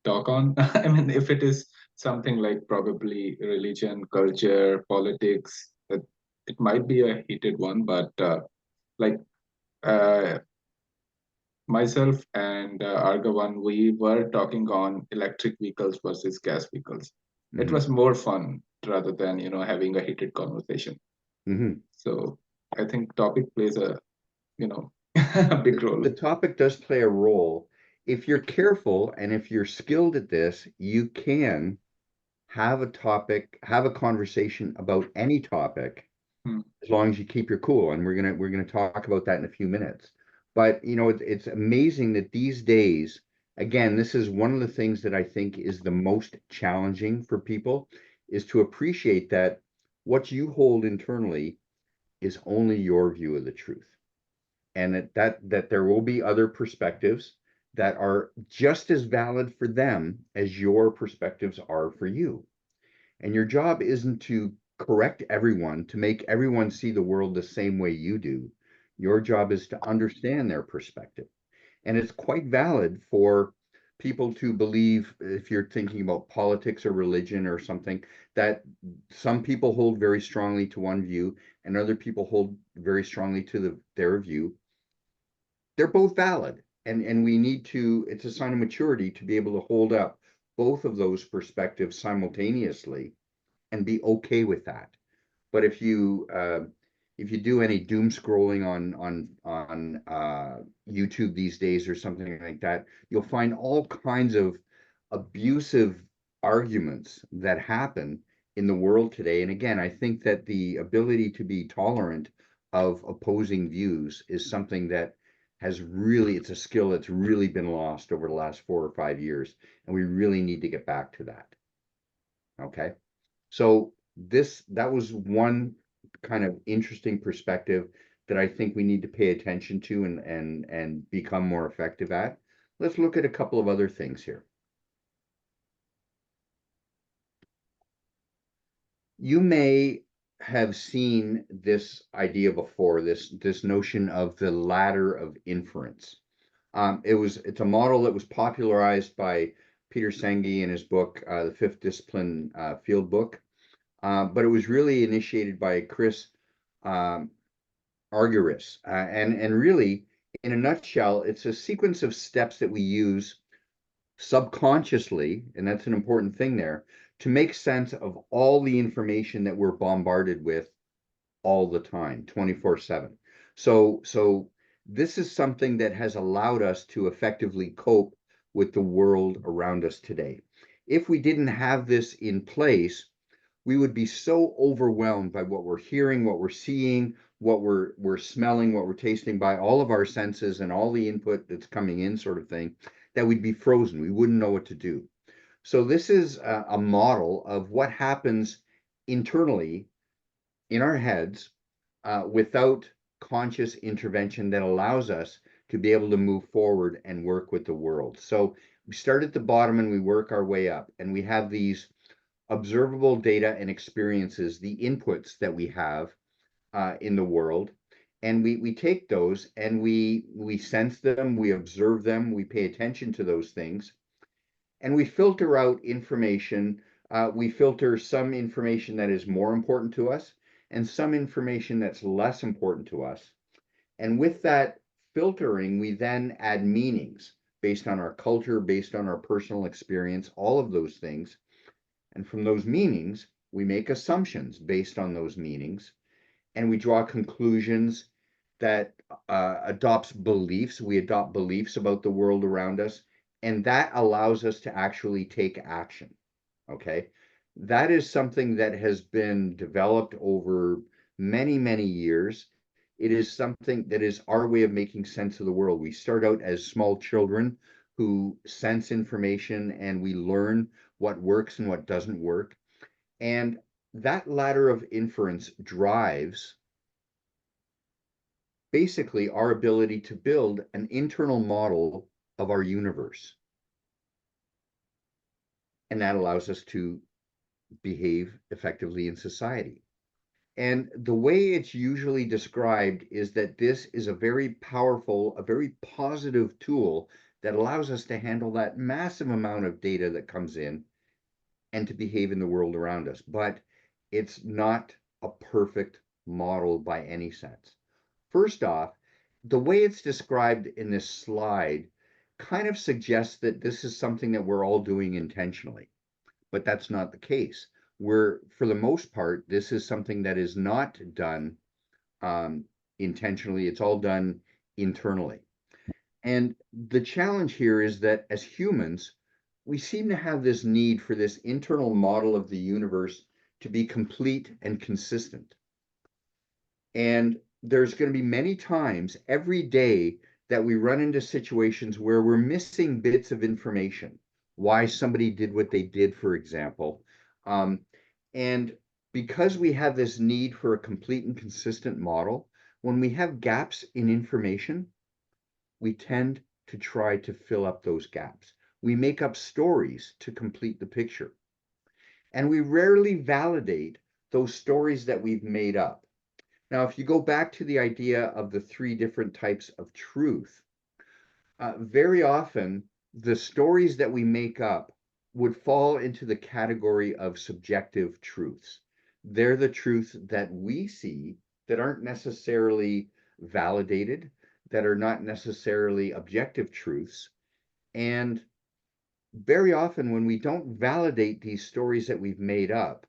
talk on. I mean, if it is something like probably religion, culture, politics, it might be a heated one, but like uh, myself and Argavan, we were talking on electric vehicles versus gas vehicles. It Mhm. was more fun rather than, having a heated conversation. Mhm. So I think topic plays a, a big role. The topic does play a role. If you're careful and if you're skilled at this, you can have a conversation about any topic, as long as you keep your cool. And we're gonna talk about that in a few minutes. But it's amazing that these days, again, this is one of the things that I think is the most challenging for people, is to appreciate that what you hold internally is only your view of the truth. And that there will be other perspectives that are just as valid for them as your perspectives are for you. And your job isn't to correct everyone, to make everyone see the world the same way you do. Your job is to understand their perspective. And it's quite valid for people to believe, if you're thinking about politics or religion or something, that some people hold very strongly to one view and other people hold very strongly to their view. They're both valid. And we need to, it's a sign of maturity to be able to hold up both of those perspectives simultaneously and be okay with that. But if you do any doom scrolling on YouTube these days or something like that, you'll find all kinds of abusive arguments that happen in the world today. And again, I think that the ability to be tolerant of opposing views is something that has really, it's a skill that's really been lost over the last 4 or 5 years. And we really need to get back to that. Okay. So that was one kind of interesting perspective that I think we need to pay attention to and become more effective at. Let's look at a couple of other things here. You may have seen this idea before, this notion of the ladder of inference. It's a model that was popularized by Peter Senge in his book, The Fifth Discipline Field Book. But it was really initiated by Chris Argyris. And really, in a nutshell, it's a sequence of steps that we use subconsciously, and that's an important thing there, to make sense of all the information that we're bombarded with all the time, 24/7. So this is something that has allowed us to effectively cope with the world around us today. If we didn't have this in place, we would be so overwhelmed by what we're hearing, what we're seeing, what we're smelling, what we're tasting, by all of our senses and all the input that's coming in, sort of thing, that we'd be frozen. We wouldn't know what to do. So this is a model of what happens internally in our heads without conscious intervention that allows us to be able to move forward and work with the world. So we start at the bottom and we work our way up, and we have these observable data and experiences, the inputs that we have in the world. And we take those and we sense them, we observe them, we pay attention to those things, and we filter out information. We filter some information that is more important to us and some information that's less important to us. And with that filtering, we then add meanings based on our culture, based on our personal experience, all of those things. And from those meanings, we make assumptions based on those meanings, and we draw conclusions that adopts beliefs. We adopt beliefs about the world around us, and that allows us to actually take action. Okay, that is something that has been developed over many, many years. It is something that is our way of making sense of the world. We start out as small children who sense information, and we learn what works and what doesn't work. And that ladder of inference drives basically our ability to build an internal model of our universe. And that allows us to behave effectively in society. And the way it's usually described is that this is a very powerful, a very positive tool that allows us to handle that massive amount of data that comes in and to behave in the world around us. But it's not a perfect model by any sense. First off, the way it's described in this slide kind of suggests that this is something that we're all doing intentionally, but that's not the case. For the most part, this is something that is not done intentionally. It's all done internally. And the challenge here is that as humans, we seem to have this need for this internal model of the universe to be complete and consistent. And there's going to be many times every day that we run into situations where we're missing bits of information, why somebody did what they did, for example. And because we have this need for a complete and consistent model, when we have gaps in information, we tend to try to fill up those gaps. We make up stories to complete the picture. And we rarely validate those stories that we've made up. Now, if you go back to the idea of the 3 different types of truth, very often the stories that we make up would fall into the category of subjective truths. They're the truths that we see that aren't necessarily validated, that are not necessarily objective truths. And very often when we don't validate these stories that we've made up,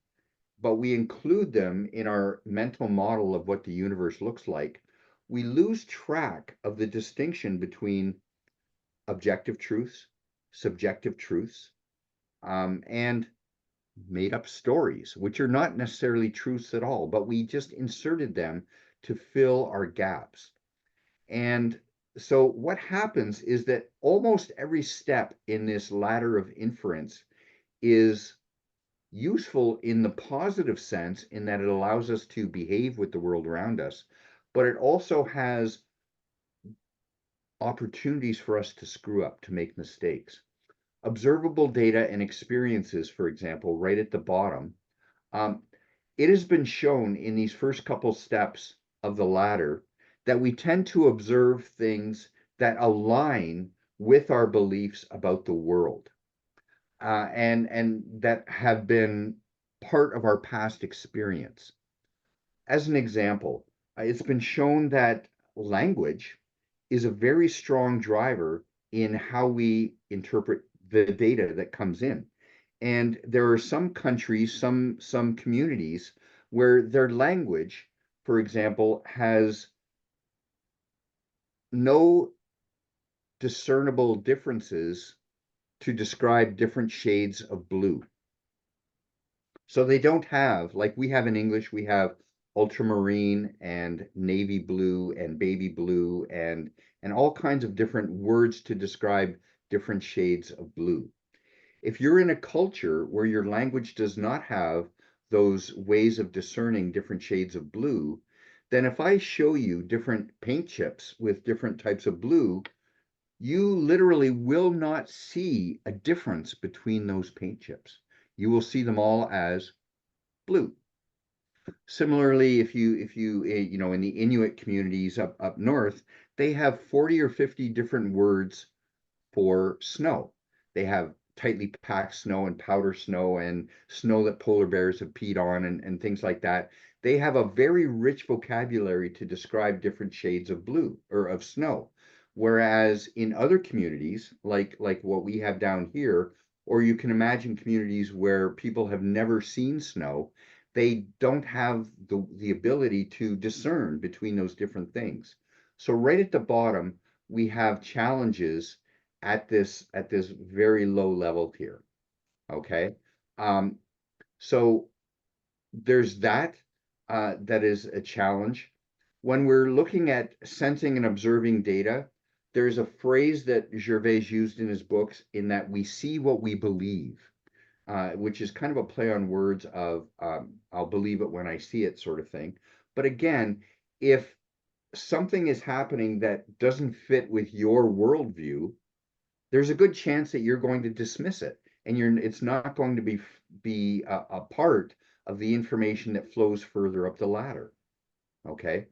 but we include them in our mental model of what the universe looks like, we lose track of the distinction between objective truths, subjective truths, and made up stories, which are not necessarily truths at all, but we just inserted them to fill our gaps. And so what happens is that almost every step in this ladder of inference is useful in the positive sense, in that it allows us to behave with the world around us, but it also has opportunities for us to screw up, to make mistakes. Observable data and experiences, for example, right at the bottom, it has been shown in these first couple steps of the ladder that we tend to observe things that align with our beliefs about the world, and that have been part of our past experience. As an example, it's been shown that language is a very strong driver in how we interpret the data that comes in. And there are some countries, some communities where their language, for example, has no discernible differences to describe different shades of blue. So they don't have, like we have in English, we have ultramarine and navy blue and baby blue and all kinds of different words to describe different shades of blue. If you're in a culture where your language does not have those ways of discerning different shades of blue, then if I show you different paint chips with different types of blue, you literally will not see a difference between those paint chips. You will see them all as blue. Similarly, if you in the Inuit communities up north, they have 40 or 50 different words for snow. They have tightly packed snow and powder snow and snow that polar bears have peed on and things like that. They have a very rich vocabulary to describe different shades of blue or of snow. Whereas in other communities, like what we have down here, or you can imagine communities where people have never seen snow, they don't have the ability to discern between those different things. So right at the bottom, we have challenges at this very low level here. Okay. So there's that that is a challenge. When we're looking at sensing and observing data, there's a phrase that Gervais used in his books, in that we see what we believe, which is kind of a play on words of I'll believe it when I see it, sort of thing. But again, if something is happening that doesn't fit with your worldview, there's a good chance that you're going to dismiss it, and it's not going to be a part of the information that flows further up the ladder. Okay.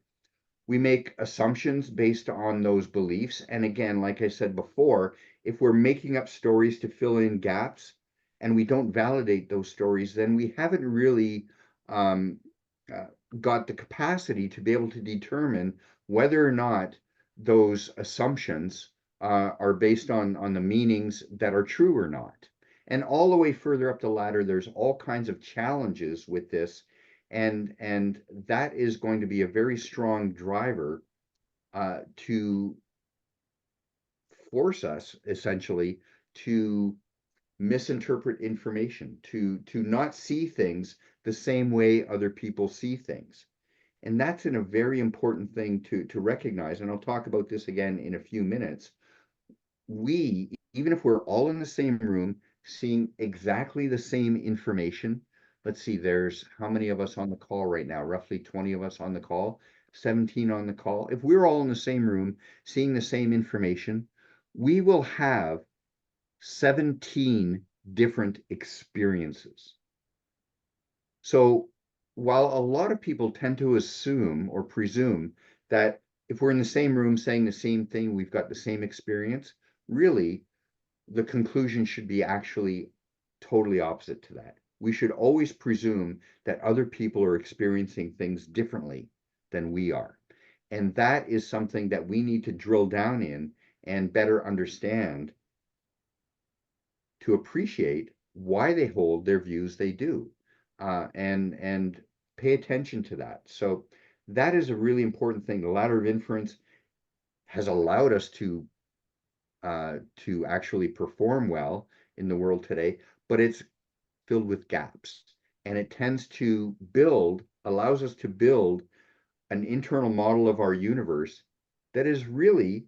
We make assumptions based on those beliefs, and again, like I said before, if we're making up stories to fill in gaps and we don't validate those stories, then we haven't really got the capacity to be able to determine whether or not those assumptions are based on the meanings that are true or not. And all the way further up the ladder, there's all kinds of challenges with this, and that is going to be a very strong driver to force us essentially to misinterpret information, to not see things the same way other people see things. And that's a very important thing to recognize. And I'll talk about this again in a few minutes. We, even if we're all in the same room, seeing exactly the same information, let's see, there's how many of us on the call right now? Roughly 20 of us on the call, 17 on the call. If we're all in the same room, seeing the same information, we will have 17 different experiences. So while a lot of people tend to assume or presume that if we're in the same room saying the same thing, we've got the same experience, really, the conclusion should be actually totally opposite to that. We should always presume that other people are experiencing things differently than we are. And that is something that we need to drill down in and better understand, to appreciate why they hold their views they do, and pay attention to that. So that is a really important thing. The ladder of inference has allowed us to actually perform well in the world today, but it's filled with gaps. And it tends to allows us to build an internal model of our universe that is really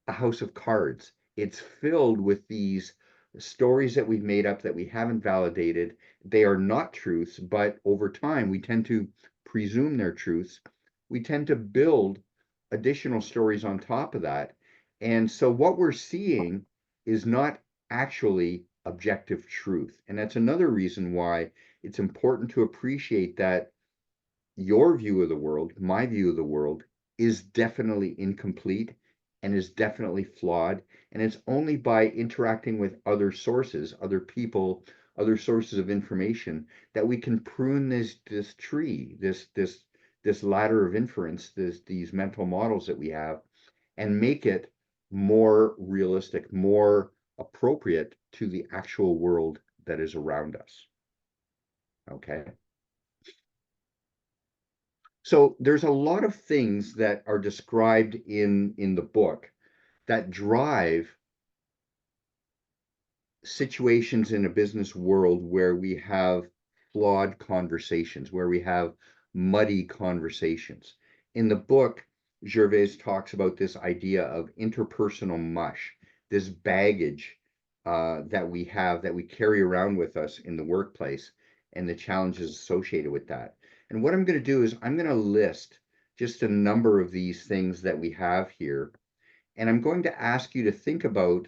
a house of cards. It's filled with these stories that we've made up that we haven't validated. They are not truths, but over time we tend to presume they're truths. We tend to build additional stories on top of that. And so what we're seeing is not actually objective truth. And that's another reason why it's important to appreciate that your view of the world, my view of the world, is definitely incomplete and is definitely flawed. And it's only by interacting with other sources, other people, other sources of information, that we can prune this tree, this ladder of inference, these mental models that we have, and make it more realistic, more appropriate to the actual world that is around us. Okay. So there's a lot of things that are described in the book that drive situations in a business world where we have flawed conversations, where we have muddy conversations. In the book, Gervais talks about this idea of interpersonal mush, this baggage that we have, that we carry around with us in the workplace, and the challenges associated with that. And what I'm going to do is I'm going to list just a number of these things that we have here, and I'm going to ask you to think about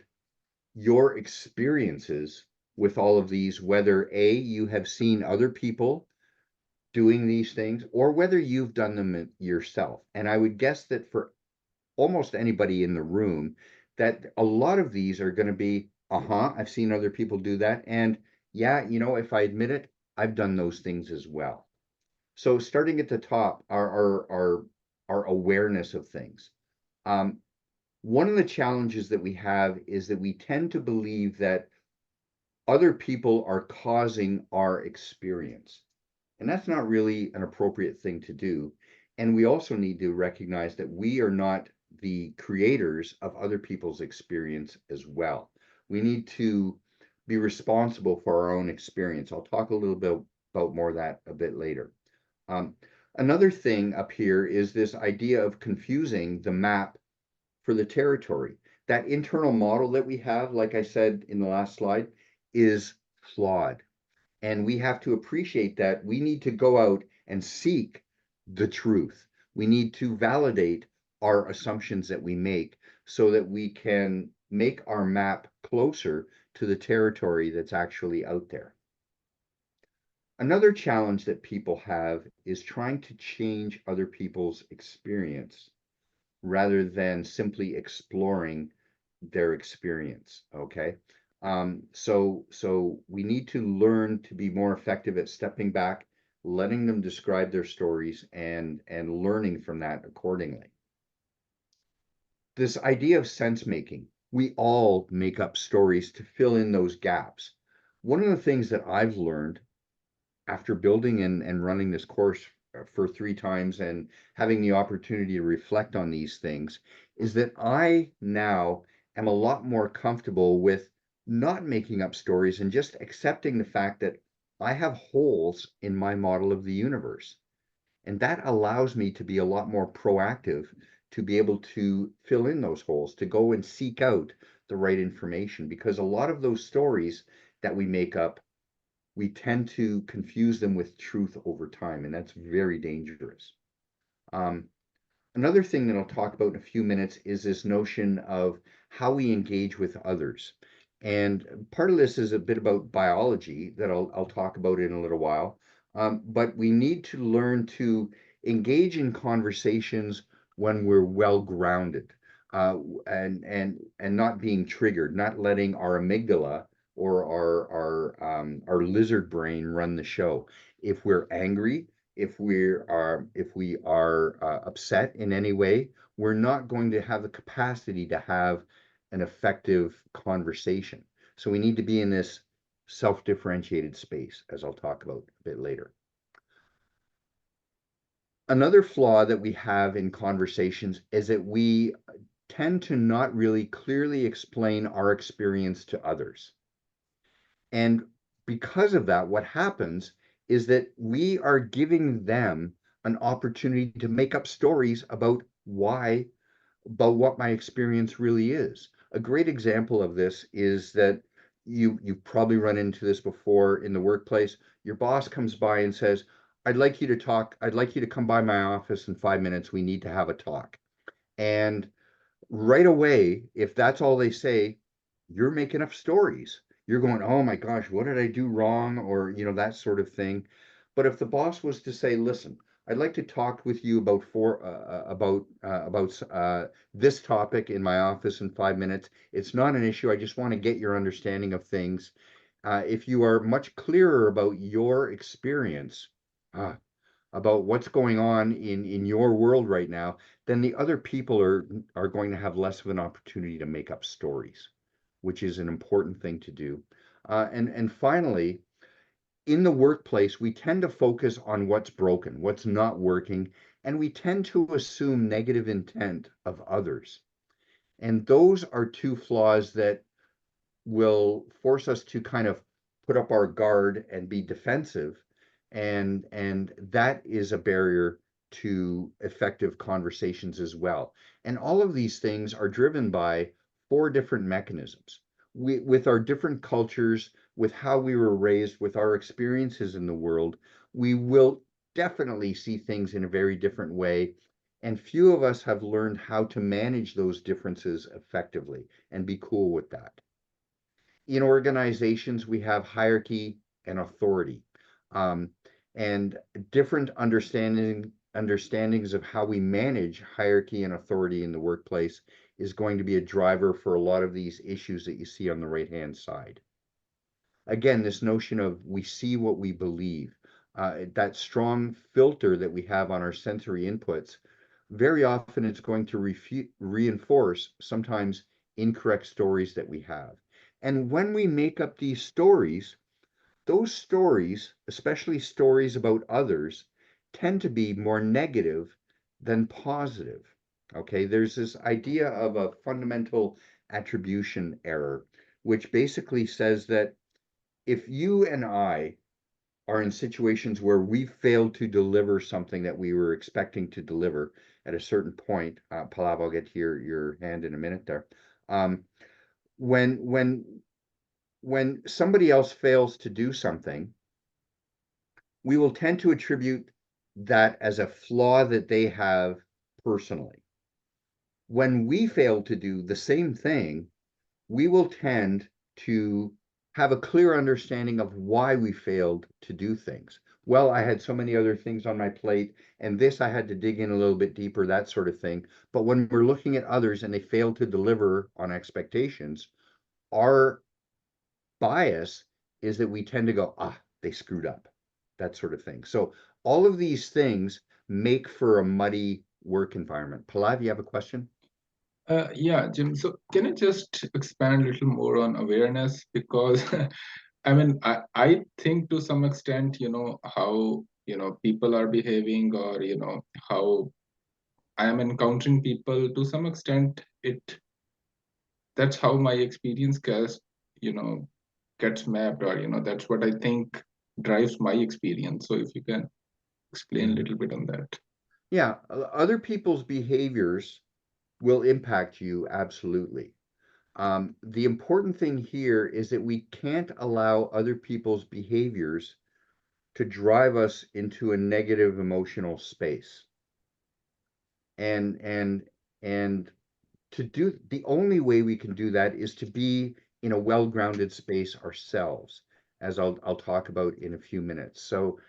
your experiences with all of these, whether A, you have seen other people doing these things, or whether you've done them yourself. And I would guess that for almost anybody in the room, that a lot of these are going to be, I've seen other people do that. And yeah, if I admit it, I've done those things as well. So starting at the top, our awareness of things. One of the challenges that we have is that we tend to believe that other people are causing our experience. And that's not really an appropriate thing to do. And we also need to recognize that we are not the creators of other people's experience as well. We need to be responsible for our own experience. I'll talk a little bit about more of that a bit later. Another thing up here is this idea of confusing the map for the territory. That internal model that we have, like I said in the last slide, is flawed. And we have to appreciate that we need to go out and seek the truth. We need to validate our assumptions that we make so that we can make our map closer to the territory that's actually out there. Another challenge that people have is trying to change other people's experience rather than simply exploring their experience. Okay. So we need to learn to be more effective at stepping back, letting them describe their stories, and learning from that accordingly. This idea of sense making, we all make up stories to fill in those gaps. One of the things that I've learned after building and running this course for 3 times and having the opportunity to reflect on these things is that I now am a lot more comfortable with not making up stories and just accepting the fact that I have holes in my model of the universe. And that allows me to be a lot more proactive, to be able to fill in those holes, to go and seek out the right information, because a lot of those stories that we make up, we tend to confuse them with truth over time, and that's very dangerous. Another thing that I'll talk about in a few minutes is this notion of how we engage with others. And part of this is a bit about biology that I'll talk about in a little while. But we need to learn to engage in conversations when we're well grounded, and not being triggered, not letting our amygdala or our lizard brain run the show. If we're angry, if we are upset in any way, we're not going to have the capacity to have an effective conversation. So we need to be in this self-differentiated space, as I'll talk about a bit later. Another flaw that we have in conversations is that we tend to not really clearly explain our experience to others. And because of that, what happens is that we are giving them an opportunity to make up stories about what my experience really is. A great example of this is that you've probably run into this before in the workplace. Your boss comes by and says, I'd like you to talk. I'd like you to come by my office in 5 minutes. We need to have a talk. And right away, if that's all they say, you're making up stories. You're going, oh my gosh, what did I do wrong? Or, that sort of thing. But if the boss was to say, listen, I'd like to talk with you about this topic in my office in 5 minutes. It's not an issue. I just want to get your understanding of things. If you are much clearer about your experience, about what's going on in your world right now, then the other people are going to have less of an opportunity to make up stories, which is an important thing to do. And finally, in the workplace, we tend to focus on what's broken, what's not working, and we tend to assume negative intent of others. And those are two flaws that will force us to kind of put up our guard and be defensive, and that is a barrier to effective conversations as well. And all of these things are driven by 4 different mechanisms. With our different cultures, with how we were raised, with our experiences in the world, we will definitely see things in a very different way, and few of us have learned how to manage those differences effectively and be cool with that. In organizations, we have hierarchy and authority, and different understandings of how we manage hierarchy and authority in the workplace is going to be a driver for a lot of these issues that you see on the right-hand side. Again, this notion of we see what we believe, that strong filter that we have on our sensory inputs, very often it's going to reinforce sometimes incorrect stories that we have. And when we make up these stories, those stories, especially stories about others, tend to be more negative than positive. Okay, there's this idea of a fundamental attribution error, which basically says that if you and I are in situations where we failed to deliver something that we were expecting to deliver at a certain point, Pallav, I'll get to your hand in a minute there. When somebody else fails to do something, we will tend to attribute that as a flaw that they have personally. When we fail to do the same thing, we will tend to have a clear understanding of why we failed to do things. Well, I had so many other things on my plate, and this I had to dig in a little bit deeper, that sort of thing. But when we're looking at others and they fail to deliver on expectations, our bias is that we tend to go, they screwed up, that sort of thing. So all of these things make for a muddy work environment. Pallav, you have a question? Yeah, Jim. So can you just expand a little more on awareness? Because I mean, I think to some extent, how, people are behaving, or, how I am encountering people, to some extent, that's how my experience gets mapped, or, that's what I think drives my experience. So if you can explain a little bit on that. Yeah, other people's behaviors will impact you, absolutely. The important thing here is that we can't allow other people's behaviors to drive us into a negative emotional space. And the only way we can do that is to be in a well-grounded space ourselves, as I'll talk about in a few minutes. So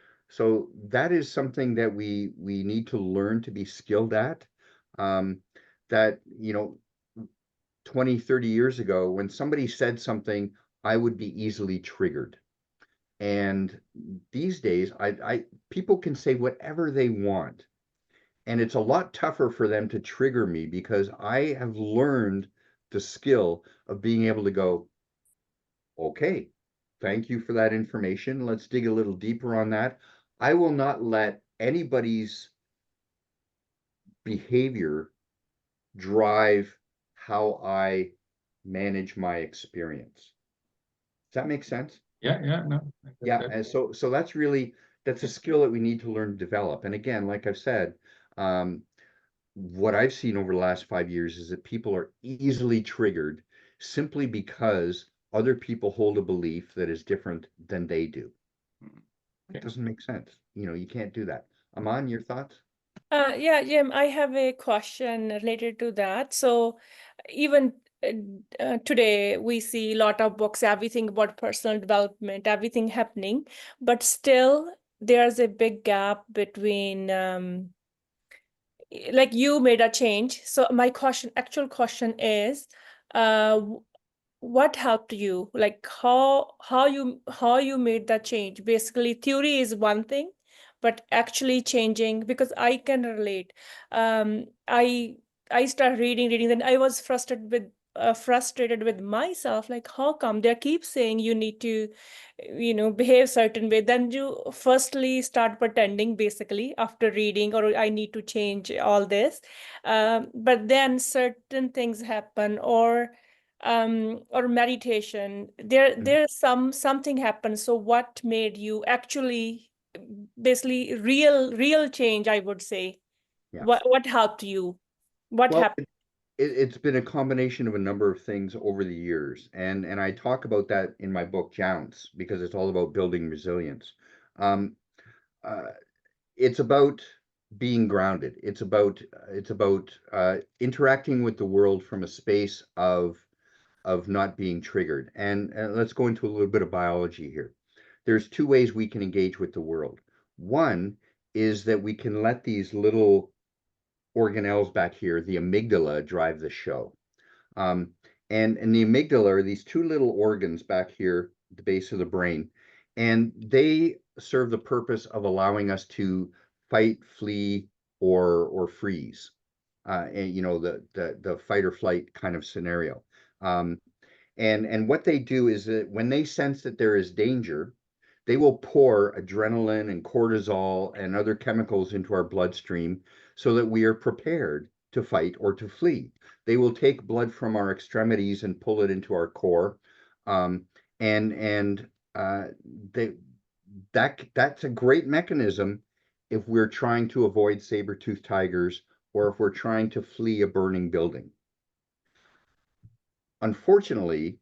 that is something that we need to learn to be skilled at. That 20, 30 years ago, when somebody said something, I would be easily triggered. And these days, people can say whatever they want. And it's a lot tougher for them to trigger me because I have learned the skill of being able to go, okay, thank you for that information. Let's dig a little deeper on that. I will not let anybody's behavior drive how I manage my experience. Does that make sense? Yeah, no. Yeah, and so that's really, that's a skill that we need to learn to develop. And again, like I've said, what I've seen over the last 5 years is that people are easily triggered simply because other people hold a belief that is different than they do. It doesn't make sense. You can't do that. Aman, your thoughts? Yeah, Jim, I have a question related to that. So even today, we see a lot of books, everything about personal development, everything happening, but still there's a big gap between, like you made a change. So my actual question is, what helped you? Like how you made that change? Basically, theory is one thing, but actually changing, because I can relate. I started reading, then I was frustrated with myself. Like, how come they keep saying you need to, behave certain way? Then you firstly start pretending, basically, after reading, or I need to change all this. But then certain things happen, or meditation, there's something happens. So what made you actually, basically, real change, I would say? Yeah. What helped you? What Well, happened? it's been a combination of a number of things over the years, and I talk about that in my book Jounce, because it's all about building resilience. Um, uh, it's about being grounded. It's about interacting with the world from a space of not being triggered. And let's go into a little bit of biology here. There's two ways we can engage with the world. One is that we can let these little organelles back here, the amygdala, drive the show. Um, and the amygdala are these two little organs back here at the base of the brain, and they serve the purpose of allowing us to fight, flee, or freeze. And the fight or flight kind of scenario. Um, and what they do is that when they sense that there is danger, they will pour adrenaline and cortisol and other chemicals into our bloodstream so that we are prepared to fight or to flee. They will take blood from our extremities and pull it into our core. Um, and they, that's a great mechanism if we're trying to avoid saber-toothed tigers, or if we're trying to flee a burning building. Unfortunately,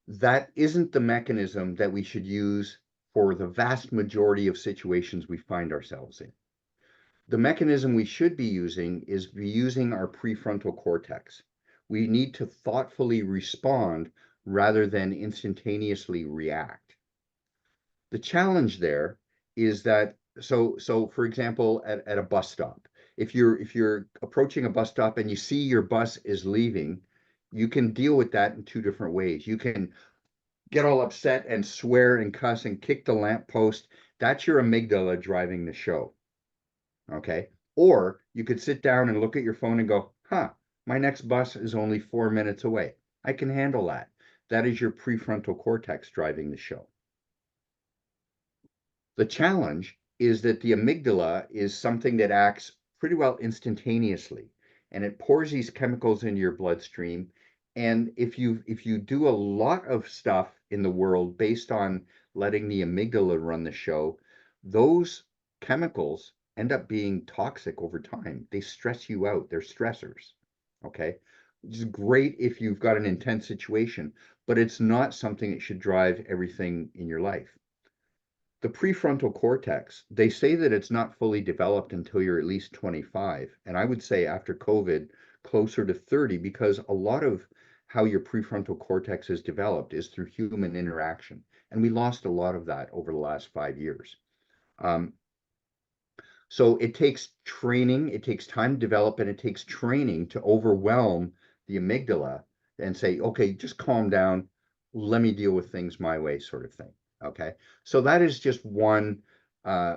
that isn't the mechanism that we should use for the vast majority of situations we find ourselves in. The mechanism we should be using is using our prefrontal cortex. We need to thoughtfully respond rather than instantaneously react. The challenge there is that, so for example, at a bus stop, if you're approaching a bus stop and you see your bus is leaving, you can deal with that in two different ways. You can get all upset and swear and cuss and kick the lamppost. That's your amygdala driving the show. Okay. Or you could sit down and look at your phone and go, my next bus is only 4 minutes away. I can handle that. That is your prefrontal cortex driving the show. The challenge is that the amygdala is something that acts pretty well instantaneously, and it pours these chemicals into your bloodstream. And if you do a lot of stuff in the world based on letting the amygdala run the show, those chemicals end up being toxic over time. They stress you out. They're stressors. Okay. Which is great if you've got an intense situation, but it's not something that should drive everything in your life. The prefrontal cortex, they say that it's not fully developed until you're at least 25. And I would say after COVID, closer to 30, because a lot of how your prefrontal cortex is developed is through human interaction. And we lost a lot of that over the last 5 years. So it takes training, it takes time to develop, and it takes training to overwhelm the amygdala and say, okay, just calm down, let me deal with things my way, sort of thing. Okay, so that is just one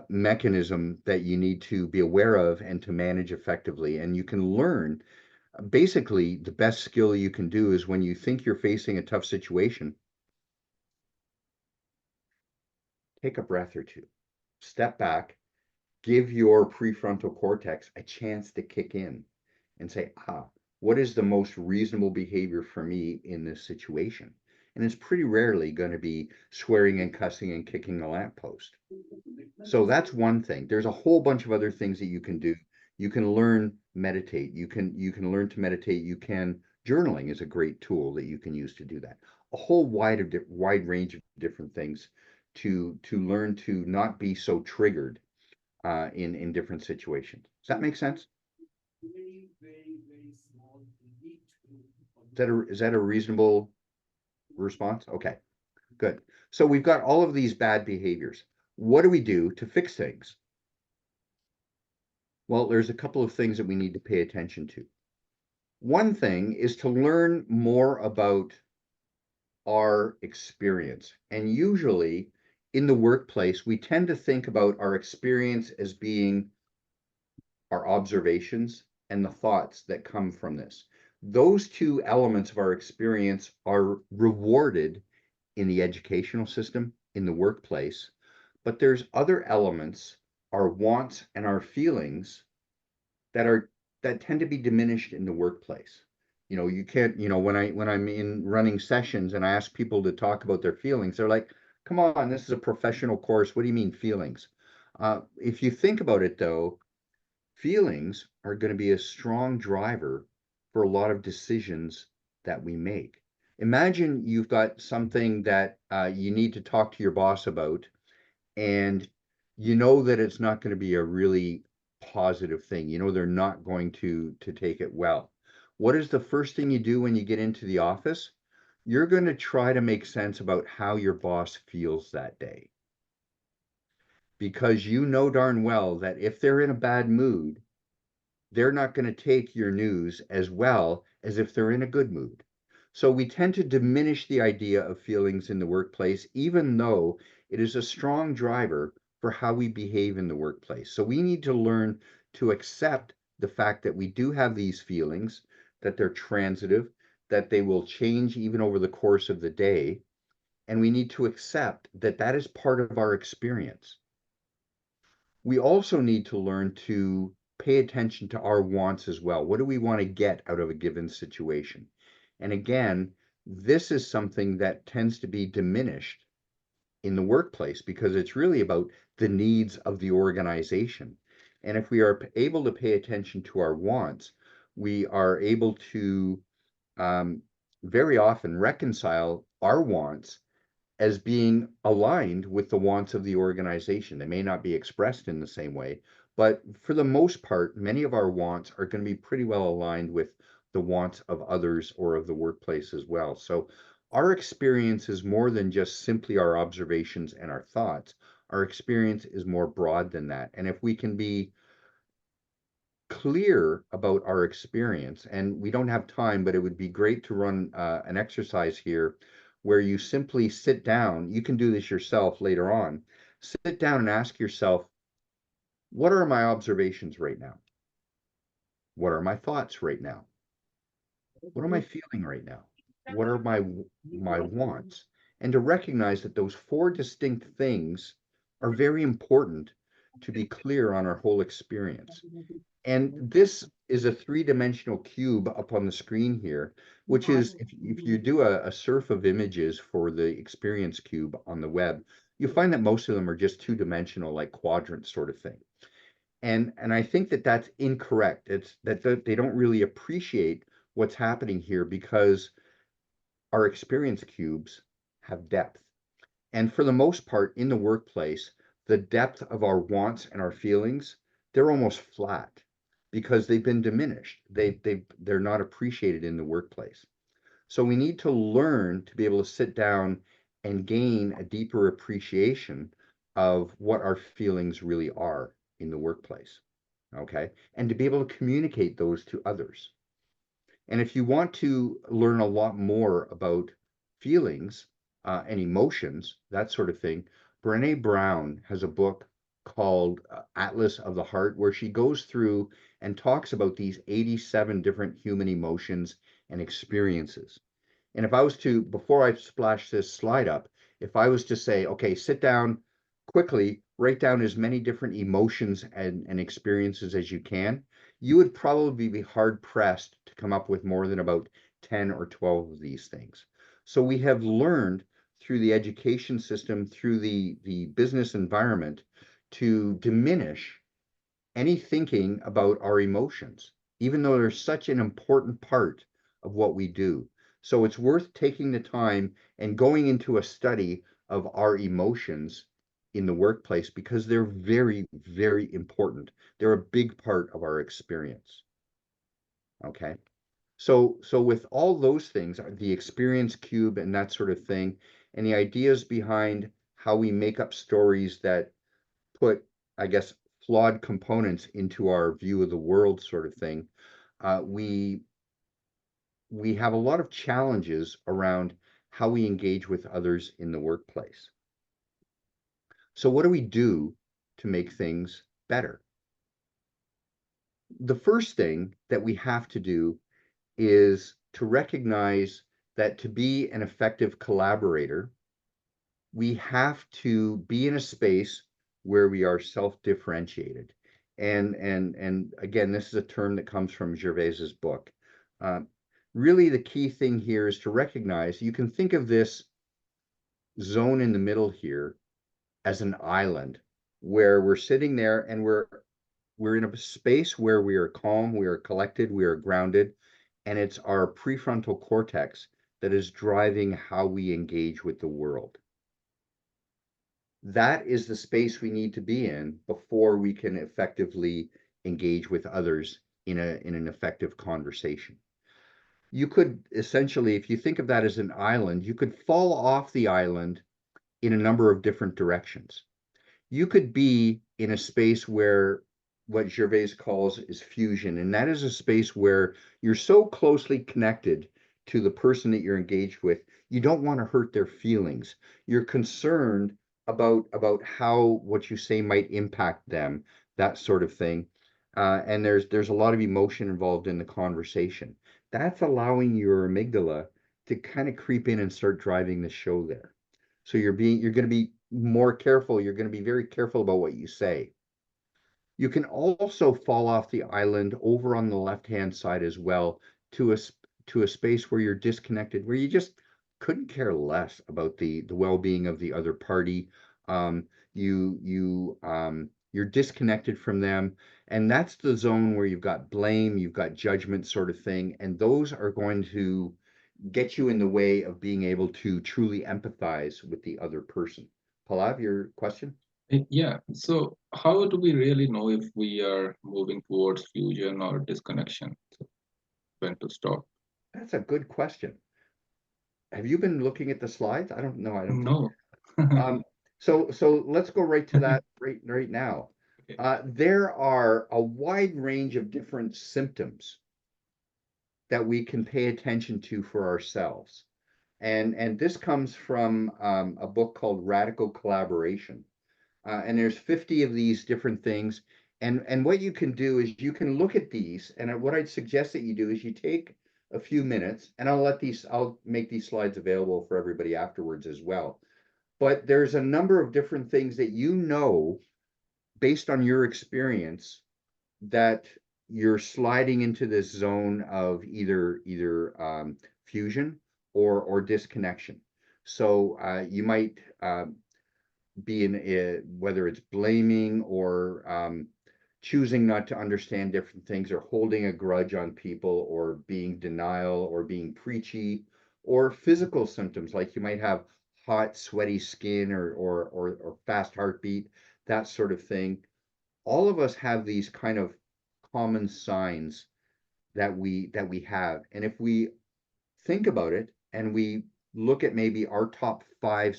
mechanism that you need to be aware of and to manage effectively. And you can learn, basically, the best skill you can do is when you think you're facing a tough situation, take a breath or two, step back, give your prefrontal cortex a chance to kick in and say, what is the most reasonable behavior for me in this situation? and it's pretty rarely going to be swearing and cussing and kicking the lamppost. So that's one thing. There's a whole bunch of other things that you can do. You can learn meditate. You can learn to meditate. Journaling is a great tool that you can use to do that. A whole wide range of different things to learn to not be so triggered in different situations. Does that make sense? Is that a reasonable response? Okay, good. So we've got all of these bad behaviors. What do we do to fix things? Well, there's a couple of things that we need to pay attention to. One thing is to learn more about our experience. And usually in the workplace, we tend to think about our experience as being our observations and the thoughts that come from this. Those two elements of our experience are rewarded in the educational system, in the workplace, but there's other elements, our wants and our feelings, that tend to be diminished in the workplace. You can't, when I'm in running sessions and I ask people to talk about their feelings, they're like, come on, this is a professional course. What do you mean feelings? If you think about it though, feelings are going to be a strong driver for a lot of decisions that we make. Imagine you've got something that you need to talk to your boss about, and you know that it's not going to be a really positive thing. They're not going to take it well. What is the first thing you do when you get into the office? You're going to try to make sense about how your boss feels that day. Because you know darn well that if they're in a bad mood, they're not going to take your news as well as if they're in a good mood. So we tend to diminish the idea of feelings in the workplace, even though it is a strong driver for how we behave in the workplace. So we need to learn to accept the fact that we do have these feelings, that they're transitive, that they will change even over the course of the day. And we need to accept that that is part of our experience. We also need to learn to pay attention to our wants as well. What do we want to get out of a given situation? And again, this is something that tends to be diminished in the workplace because it's really about the needs of the organization. And if we are able to pay attention to our wants, we are able to very often reconcile our wants as being aligned with the wants of the organization. They may not be expressed in the same way, but for the most part, many of our wants are going to be pretty well aligned with the wants of others or of the workplace as well. So our experience is more than just simply our observations and our thoughts. Our experience is more broad than that. And if we can be clear about our experience, and we don't have time, but it would be great to run an exercise here where you simply sit down. You can do this yourself later on. Sit down and ask yourself, what are my observations right now? What are my thoughts right now? What am I feeling right now? What are my wants? And to recognize that those four distinct things are very important to be clear on our whole experience. And this is a three-dimensional cube up on the screen here, which is, if you do a surf of images for the experience cube on the web, you find that most of them are just two-dimensional, like quadrant sort of thing. And I think that that's incorrect. It's that they don't really appreciate what's happening here because our experience cubes have depth. And for the most part, in the workplace, the depth of our wants and our feelings, they're almost flat because they've been diminished. They're not appreciated in the workplace. So we need to learn to be able to sit down and gain a deeper appreciation of what our feelings really are in the workplace, okay? And to be able to communicate those to others. And if you want to learn a lot more about feelings and emotions, that sort of thing, Brené Brown has a book called Atlas of the Heart, where she goes through and talks about these 87 different human emotions and experiences. And if I was to, before I splash this slide up, if I was to say, okay, sit down quickly, write down as many different emotions and experiences as you can, you would probably be hard pressed to come up with more than about 10 or 12 of these things. So we have learned through the education system, through the business environment, to diminish any thinking about our emotions, even though they're such an important part of what we do. So it's worth taking the time and going into a study of our emotions in the workplace, because they're very, very important. They're a big part of our experience. Okay. So with all those things, the experience cube and that sort of thing, and the ideas behind how we make up stories that put, I guess, flawed components into our view of the world sort of thing, we have a lot of challenges around how we engage with others in the workplace. So what do we do to make things better? The first thing that we have to do is to recognize that to be an effective collaborator, we have to be in a space where we are self-differentiated. And again, this is a term that comes from Gervais's book. Really, the key thing here is to recognize, you can think of this zone in the middle here as an island where we're sitting there and we're in a space where we are calm, we are collected, we are grounded, and it's our prefrontal cortex that is driving how we engage with the world. That is the space we need to be in before we can effectively engage with others in an effective conversation. You could essentially, if you think of that as an island, you could fall off the island in a number of different directions. You could be in a space where what Gervais calls is fusion, and that is a space where you're so closely connected to the person that you're engaged with, you don't want to hurt their feelings. You're concerned about how what you say might impact them, that sort of thing. And there's a lot of emotion involved in the conversation. That's allowing your amygdala to kind of creep in and start driving the show there. So you're going to be more careful. You're going to be very careful about what you say. You can also fall off the island over on the left-hand side as well to a space where you're disconnected, where you just couldn't care less about the well-being of the other party. You're disconnected from them, and that's the zone where you've got blame, you've got judgment sort of thing, and those are going to get you in the way of being able to truly empathize with the other person. Pallav, your question? Yeah. So how do we really know if we are moving towards fusion or disconnection? So when to stop? That's a good question. Have you been looking at the slides? I don't know. I don't No. think. So let's go right to that right now. Okay. There are a wide range of different symptoms that we can pay attention to for ourselves. And this comes from a book called Radical Collaboration. And there's 50 of these different things. And what you can do is you can look at these, and what I'd suggest that you do is you take a few minutes, and I'll make these slides available for everybody afterwards as well. But there's a number of different things that you know, based on your experience, that you're sliding into this zone of either fusion or disconnection. So you might be in it, whether it's blaming or choosing not to understand different things, or holding a grudge on people, or being denial, or being preachy, or physical symptoms like you might have hot, sweaty skin, or fast heartbeat, that sort of thing. All of us have these kind of common signs that we have, and if we think about it and we look at maybe our top 5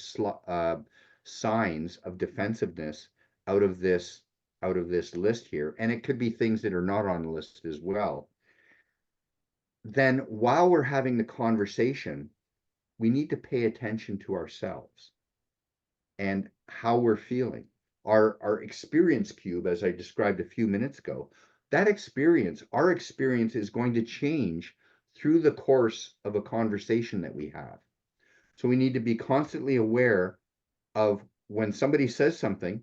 signs of defensiveness out of this list here, and it could be things that are not on the list as well, then while we're having the conversation, we need to pay attention to ourselves and how we're feeling. Our experience cube, as I described a few minutes ago, that experience, our experience is going to change through the course of a conversation that we have. So we need to be constantly aware of when somebody says something,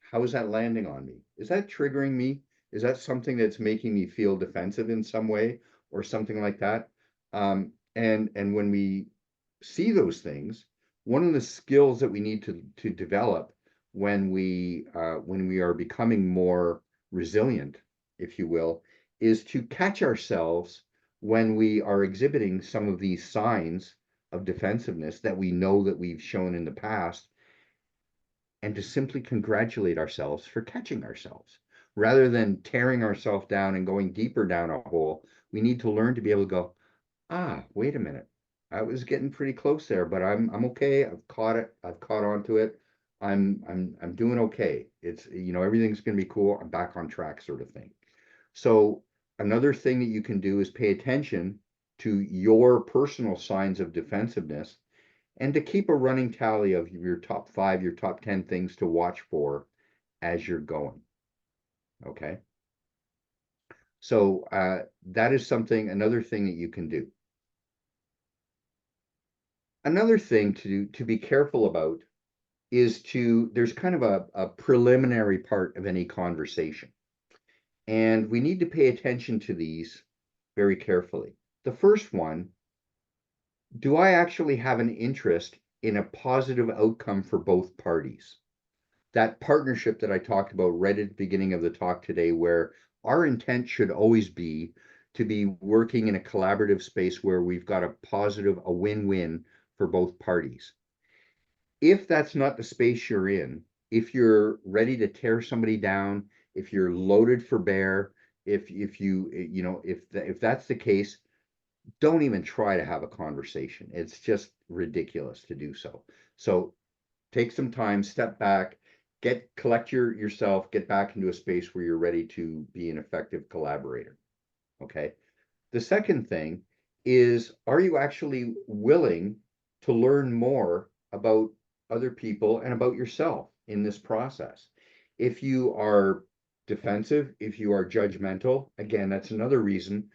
how is that landing on me? Is that triggering me? Is that something that's making me feel defensive in some way or something like that? And when we see those things, one of the skills that we need to develop when we are becoming more resilient, if you will, is to catch ourselves when we are exhibiting some of these signs of defensiveness that we know that we've shown in the past, and to simply congratulate ourselves for catching ourselves. Rather than tearing ourselves down and going deeper down a hole, we need to learn to be able to go, wait a minute. I was getting pretty close there, but I'm okay. I've caught it. I've caught onto it. I'm doing okay. It's, everything's going to be cool. I'm back on track, sort of thing. So another thing that you can do is pay attention to your personal signs of defensiveness, and to keep a running tally of your top 5, your top 10 things to watch for as you're going. Okay. So that is another thing that you can do. Another thing to be careful about is there's kind of a preliminary part of any conversation. And we need to pay attention to these very carefully. The first one, do I actually have an interest in a positive outcome for both parties? That partnership that I talked about right at the beginning of the talk today, where our intent should always be to be working in a collaborative space where we've got a win-win for both parties. If that's not the space you're in, if you're ready to tear somebody down, if you're loaded for bear, if that's the case, don't even try to have a conversation. It's just ridiculous to do so. So take some time, step back, collect yourself, get back into a space where you're ready to be an effective collaborator. Okay. The second thing is, are you actually willing to learn more about other people and about yourself in this process? If you are defensive, if you are judgmental, again, that's another reason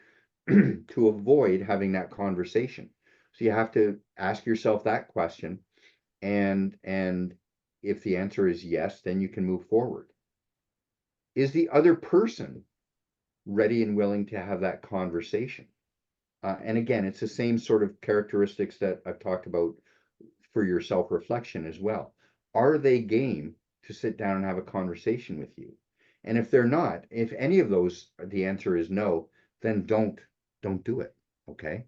to avoid having that conversation. So you have to ask yourself that question, and if the answer is yes, then you can move forward. Is the other person ready and willing to have that conversation? And again, it's the same sort of characteristics that I've talked about for your self-reflection as well. Are they game to sit down and have a conversation with you? And if they're not, if any of those, the answer is no, then don't do it. Okay.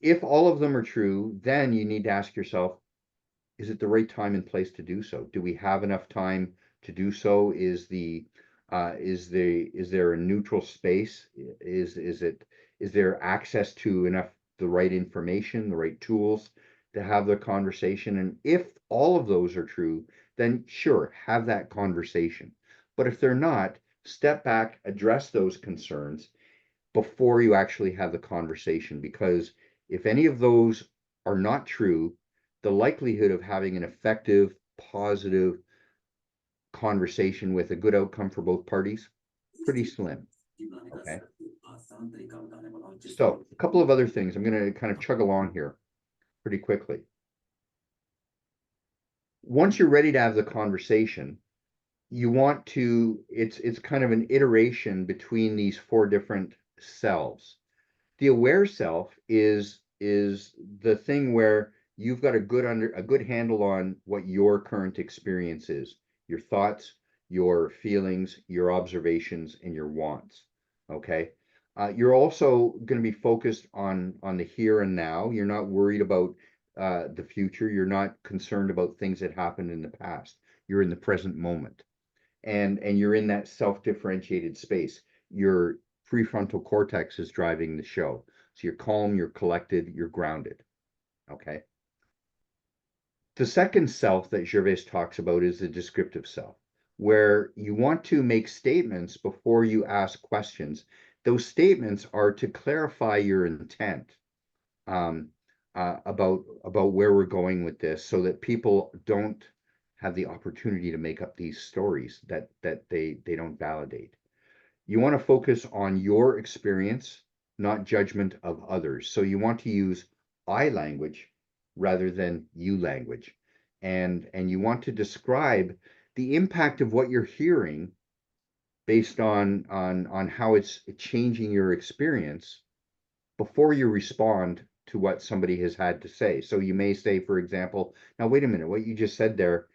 If all of them are true, then you need to ask yourself, is it the right time and place to do so? Do we have enough time to do so? Is there a neutral space? Is there access to the right information, the right tools to have the conversation? And if all of those are true, then sure, have that conversation. But if they're not, step back, address those concerns before you actually have the conversation, because if any of those are not true, the likelihood of having an effective, positive conversation with a good outcome for both parties, pretty slim. Okay. So a couple of other things. I'm going to kind of chug along here pretty quickly. Once you're ready to have the conversation, you want to, it's kind of an iteration between these 4 different selves. The aware self is the thing where you've got a good handle on what your current experience is, your thoughts, your feelings, your observations, and your wants. Okay. You're also going to be focused on the here and now. You're not worried about the future. You're not concerned about things that happened in the past. You're in the present moment, and you're in that self-differentiated space. Your prefrontal cortex is driving the show. So you're calm, you're collected, you're grounded. Okay. The second self that Gervais talks about is the descriptive self, where you want to make statements before you ask questions. Those statements are to clarify your intent about where we're going with this, so that people don't have the opportunity to make up these stories that they don't validate. You want to focus on your experience, not judgment of others. So you want to use I language rather than you language. And you want to describe the impact of what you're hearing based on how it's changing your experience before you respond to what somebody has had to say. So you may say, for example, now wait a minute, what you just said there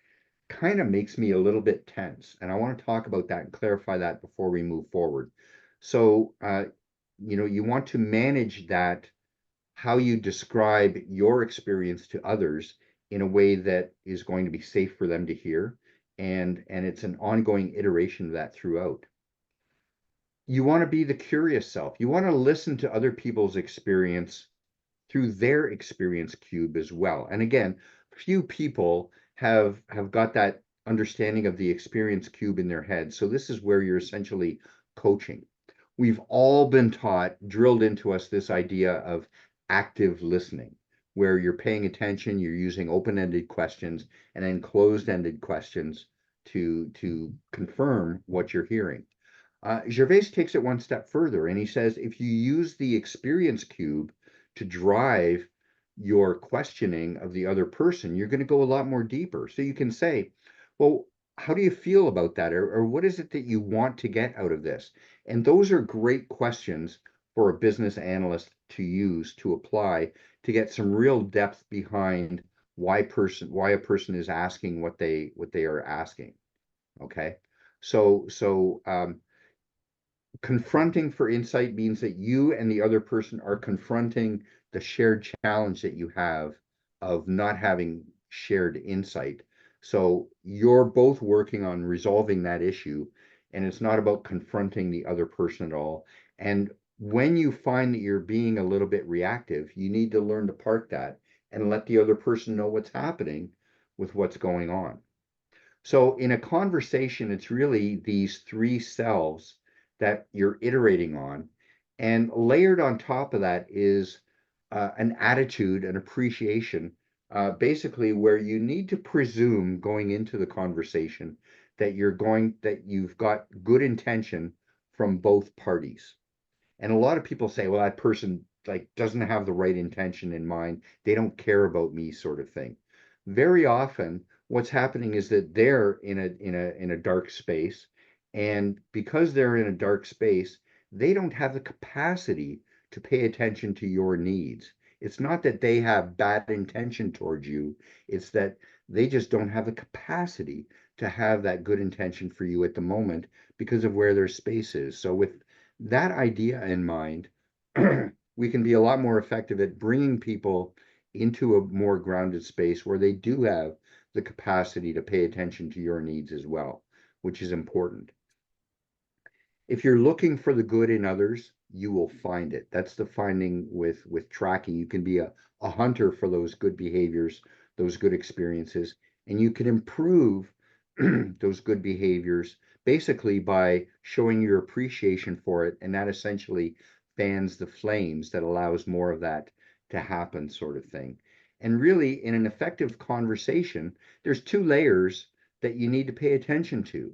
kind of makes me a little bit tense. And I want to talk about that and clarify that before we move forward. So, you want to manage that, how you describe your experience to others in a way that is going to be safe for them to hear. And it's an ongoing iteration of that throughout. You want to be the curious self. You want to listen to other people's experience through their experience cube as well. And again, few people have got that understanding of the experience cube in their head. So this is where you're essentially coaching. We've all been taught, drilled into us, this idea of active listening, where you're paying attention, you're using open-ended questions and then closed-ended questions to confirm what you're hearing. Gervais takes it one step further, and he says, if you use the experience cube to drive your questioning of the other person, you're going to go a lot more deeper. So you can say, well, how do you feel about that? Or what is it that you want to get out of this? And those are great questions for a business analyst to use, to apply, to get some real depth behind why a person is asking what they are asking. Okay. So confronting for insight means that you and the other person are confronting the shared challenge that you have of not having shared insight. So you're both working on resolving that issue, and it's not about confronting the other person at all. And when you find that you're being a little bit reactive, you need to learn to park that and let the other person know what's happening with what's going on. So in a conversation, it's really these three selves that you're iterating on. And layered on top of that is an attitude, an appreciation, basically where you need to presume going into the conversation that you've got good intention from both parties. And a lot of people say, well, that person like doesn't have the right intention in mind. They don't care about me, sort of thing. Very often, what's happening is that they're in a dark space, and because they're in a dark space, they don't have the capacity to pay attention to your needs. It's not that they have bad intention towards you, it's that they just don't have the capacity to have that good intention for you at the moment because of where their space is. So with that idea in mind, we can be a lot more effective at bringing people into a more grounded space where they do have the capacity to pay attention to your needs as well, which is important. If you're looking for the good in others, you will find it. That's the finding with tracking. You can be a hunter for those good behaviors, those good experiences, and you can improve those good behaviors basically by showing your appreciation for it, and that essentially fans the flames that allows more of that to happen, sort of thing. And really, in an effective conversation, there's two layers that you need to pay attention to.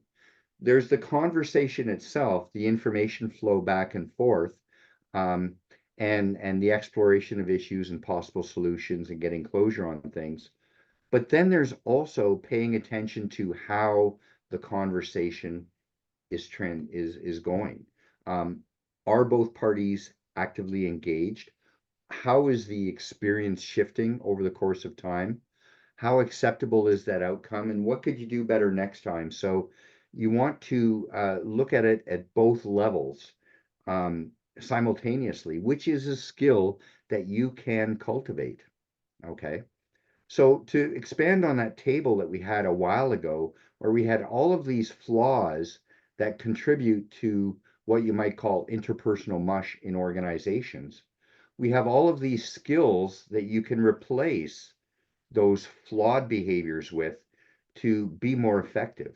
There's the conversation itself, the information flow back and forth, and the exploration of issues and possible solutions and getting closure on things. But then there's also paying attention to how the conversation is going. Are both parties actively engaged? How is the experience shifting over the course of time? How acceptable is that outcome? And what could you do better next time? So you want to look at it at both levels simultaneously, which is a skill that you can cultivate. Okay. So to expand on that table that we had a while ago, where we had all of these flaws that contribute to what you might call interpersonal mush in organizations, we have all of these skills that you can replace those flawed behaviors with to be more effective.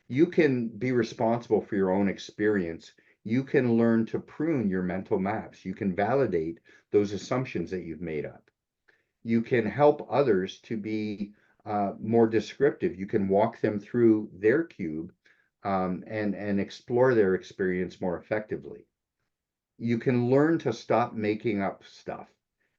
You can be responsible for your own experience. You can learn to prune your mental maps. You can validate those assumptions that you've made up. You can help others to be more descriptive. You can walk them through their cube and explore their experience more effectively. You can learn to stop making up stuff.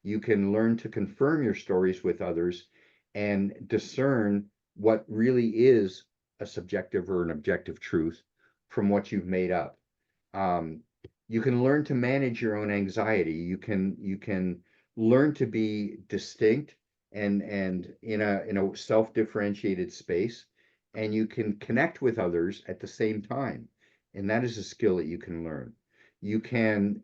You can learn to confirm your stories with others and discern what really is a subjective or an objective truth from what you've made up. You can learn to manage your own anxiety. You can learn to be distinct and in a self-differentiated space, and you can connect with others at the same time. And that is a skill that you can learn. You can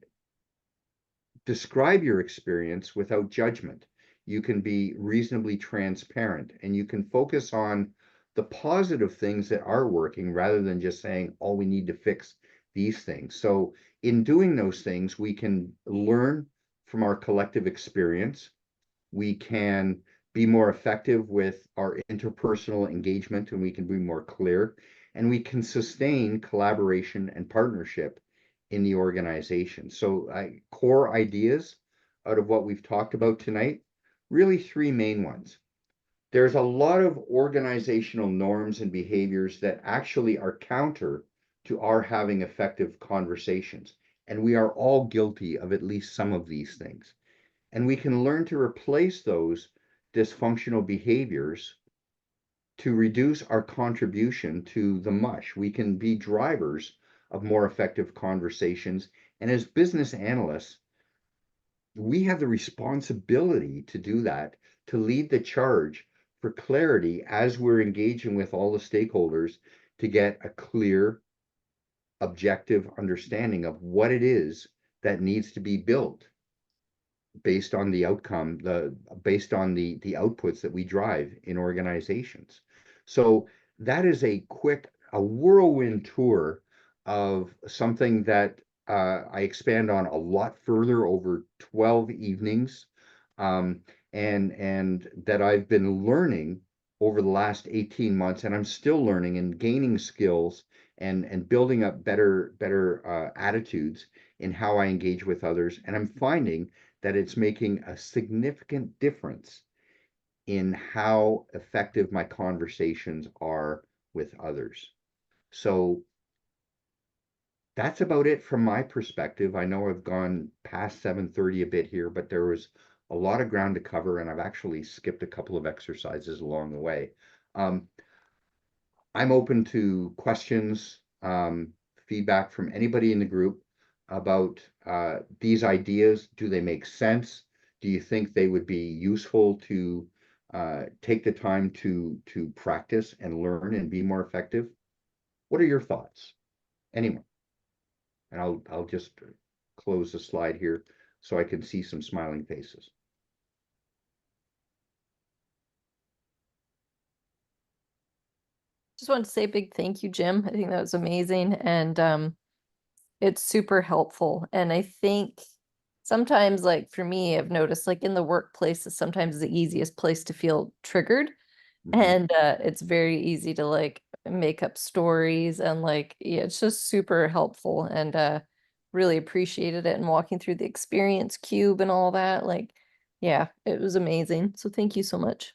describe your experience without judgment. You can be reasonably transparent, and you can focus on the positive things that are working rather than just saying, oh, we need to fix these things. So in doing those things, we can learn from our collective experience. We can be more effective with our interpersonal engagement, and we can be more clear, and we can sustain collaboration and partnership in the organization. So core ideas out of what we've talked about tonight, really three main ones. There's a lot of organizational norms and behaviors that actually are counter to our having effective conversations. And we are all guilty of at least some of these things. And we can learn to replace those dysfunctional behaviors to reduce our contribution to the mush. We can be drivers of more effective conversations. And as business analysts, we have the responsibility to do that, to lead the charge for clarity as we're engaging with all the stakeholders to get a clear, objective understanding of what it is that needs to be built based on the outcome, based on the outputs that we drive in organizations. So that is a whirlwind tour of something that I expand on a lot further over 12 evenings, and that I've been learning over the last 18 months, and I'm still learning and gaining skills and building up better attitudes in how I engage with others. And I'm finding that it's making a significant difference in how effective my conversations are with others. So that's about it from my perspective. I know I've gone past 7:30 a bit here, but there was a lot of ground to cover, and I've actually skipped a couple of exercises along the way. I'm open to questions, feedback from anybody in the group about these ideas. Do they make sense? Do you think they would be useful to take the time to practice and learn and be more effective? What are your thoughts? Anyone? And I'll just close the slide here so I can see some smiling faces. Just wanted to say a big thank you, Jim. I think that was amazing, and it's super helpful. And I think sometimes, like for me, I've noticed like in the workplace is sometimes the easiest place to feel triggered. And it's very easy to like make up stories, and like yeah, it's just super helpful, and really appreciated it, and walking through the experience cube and all that. Like, yeah, it was amazing. So thank you so much.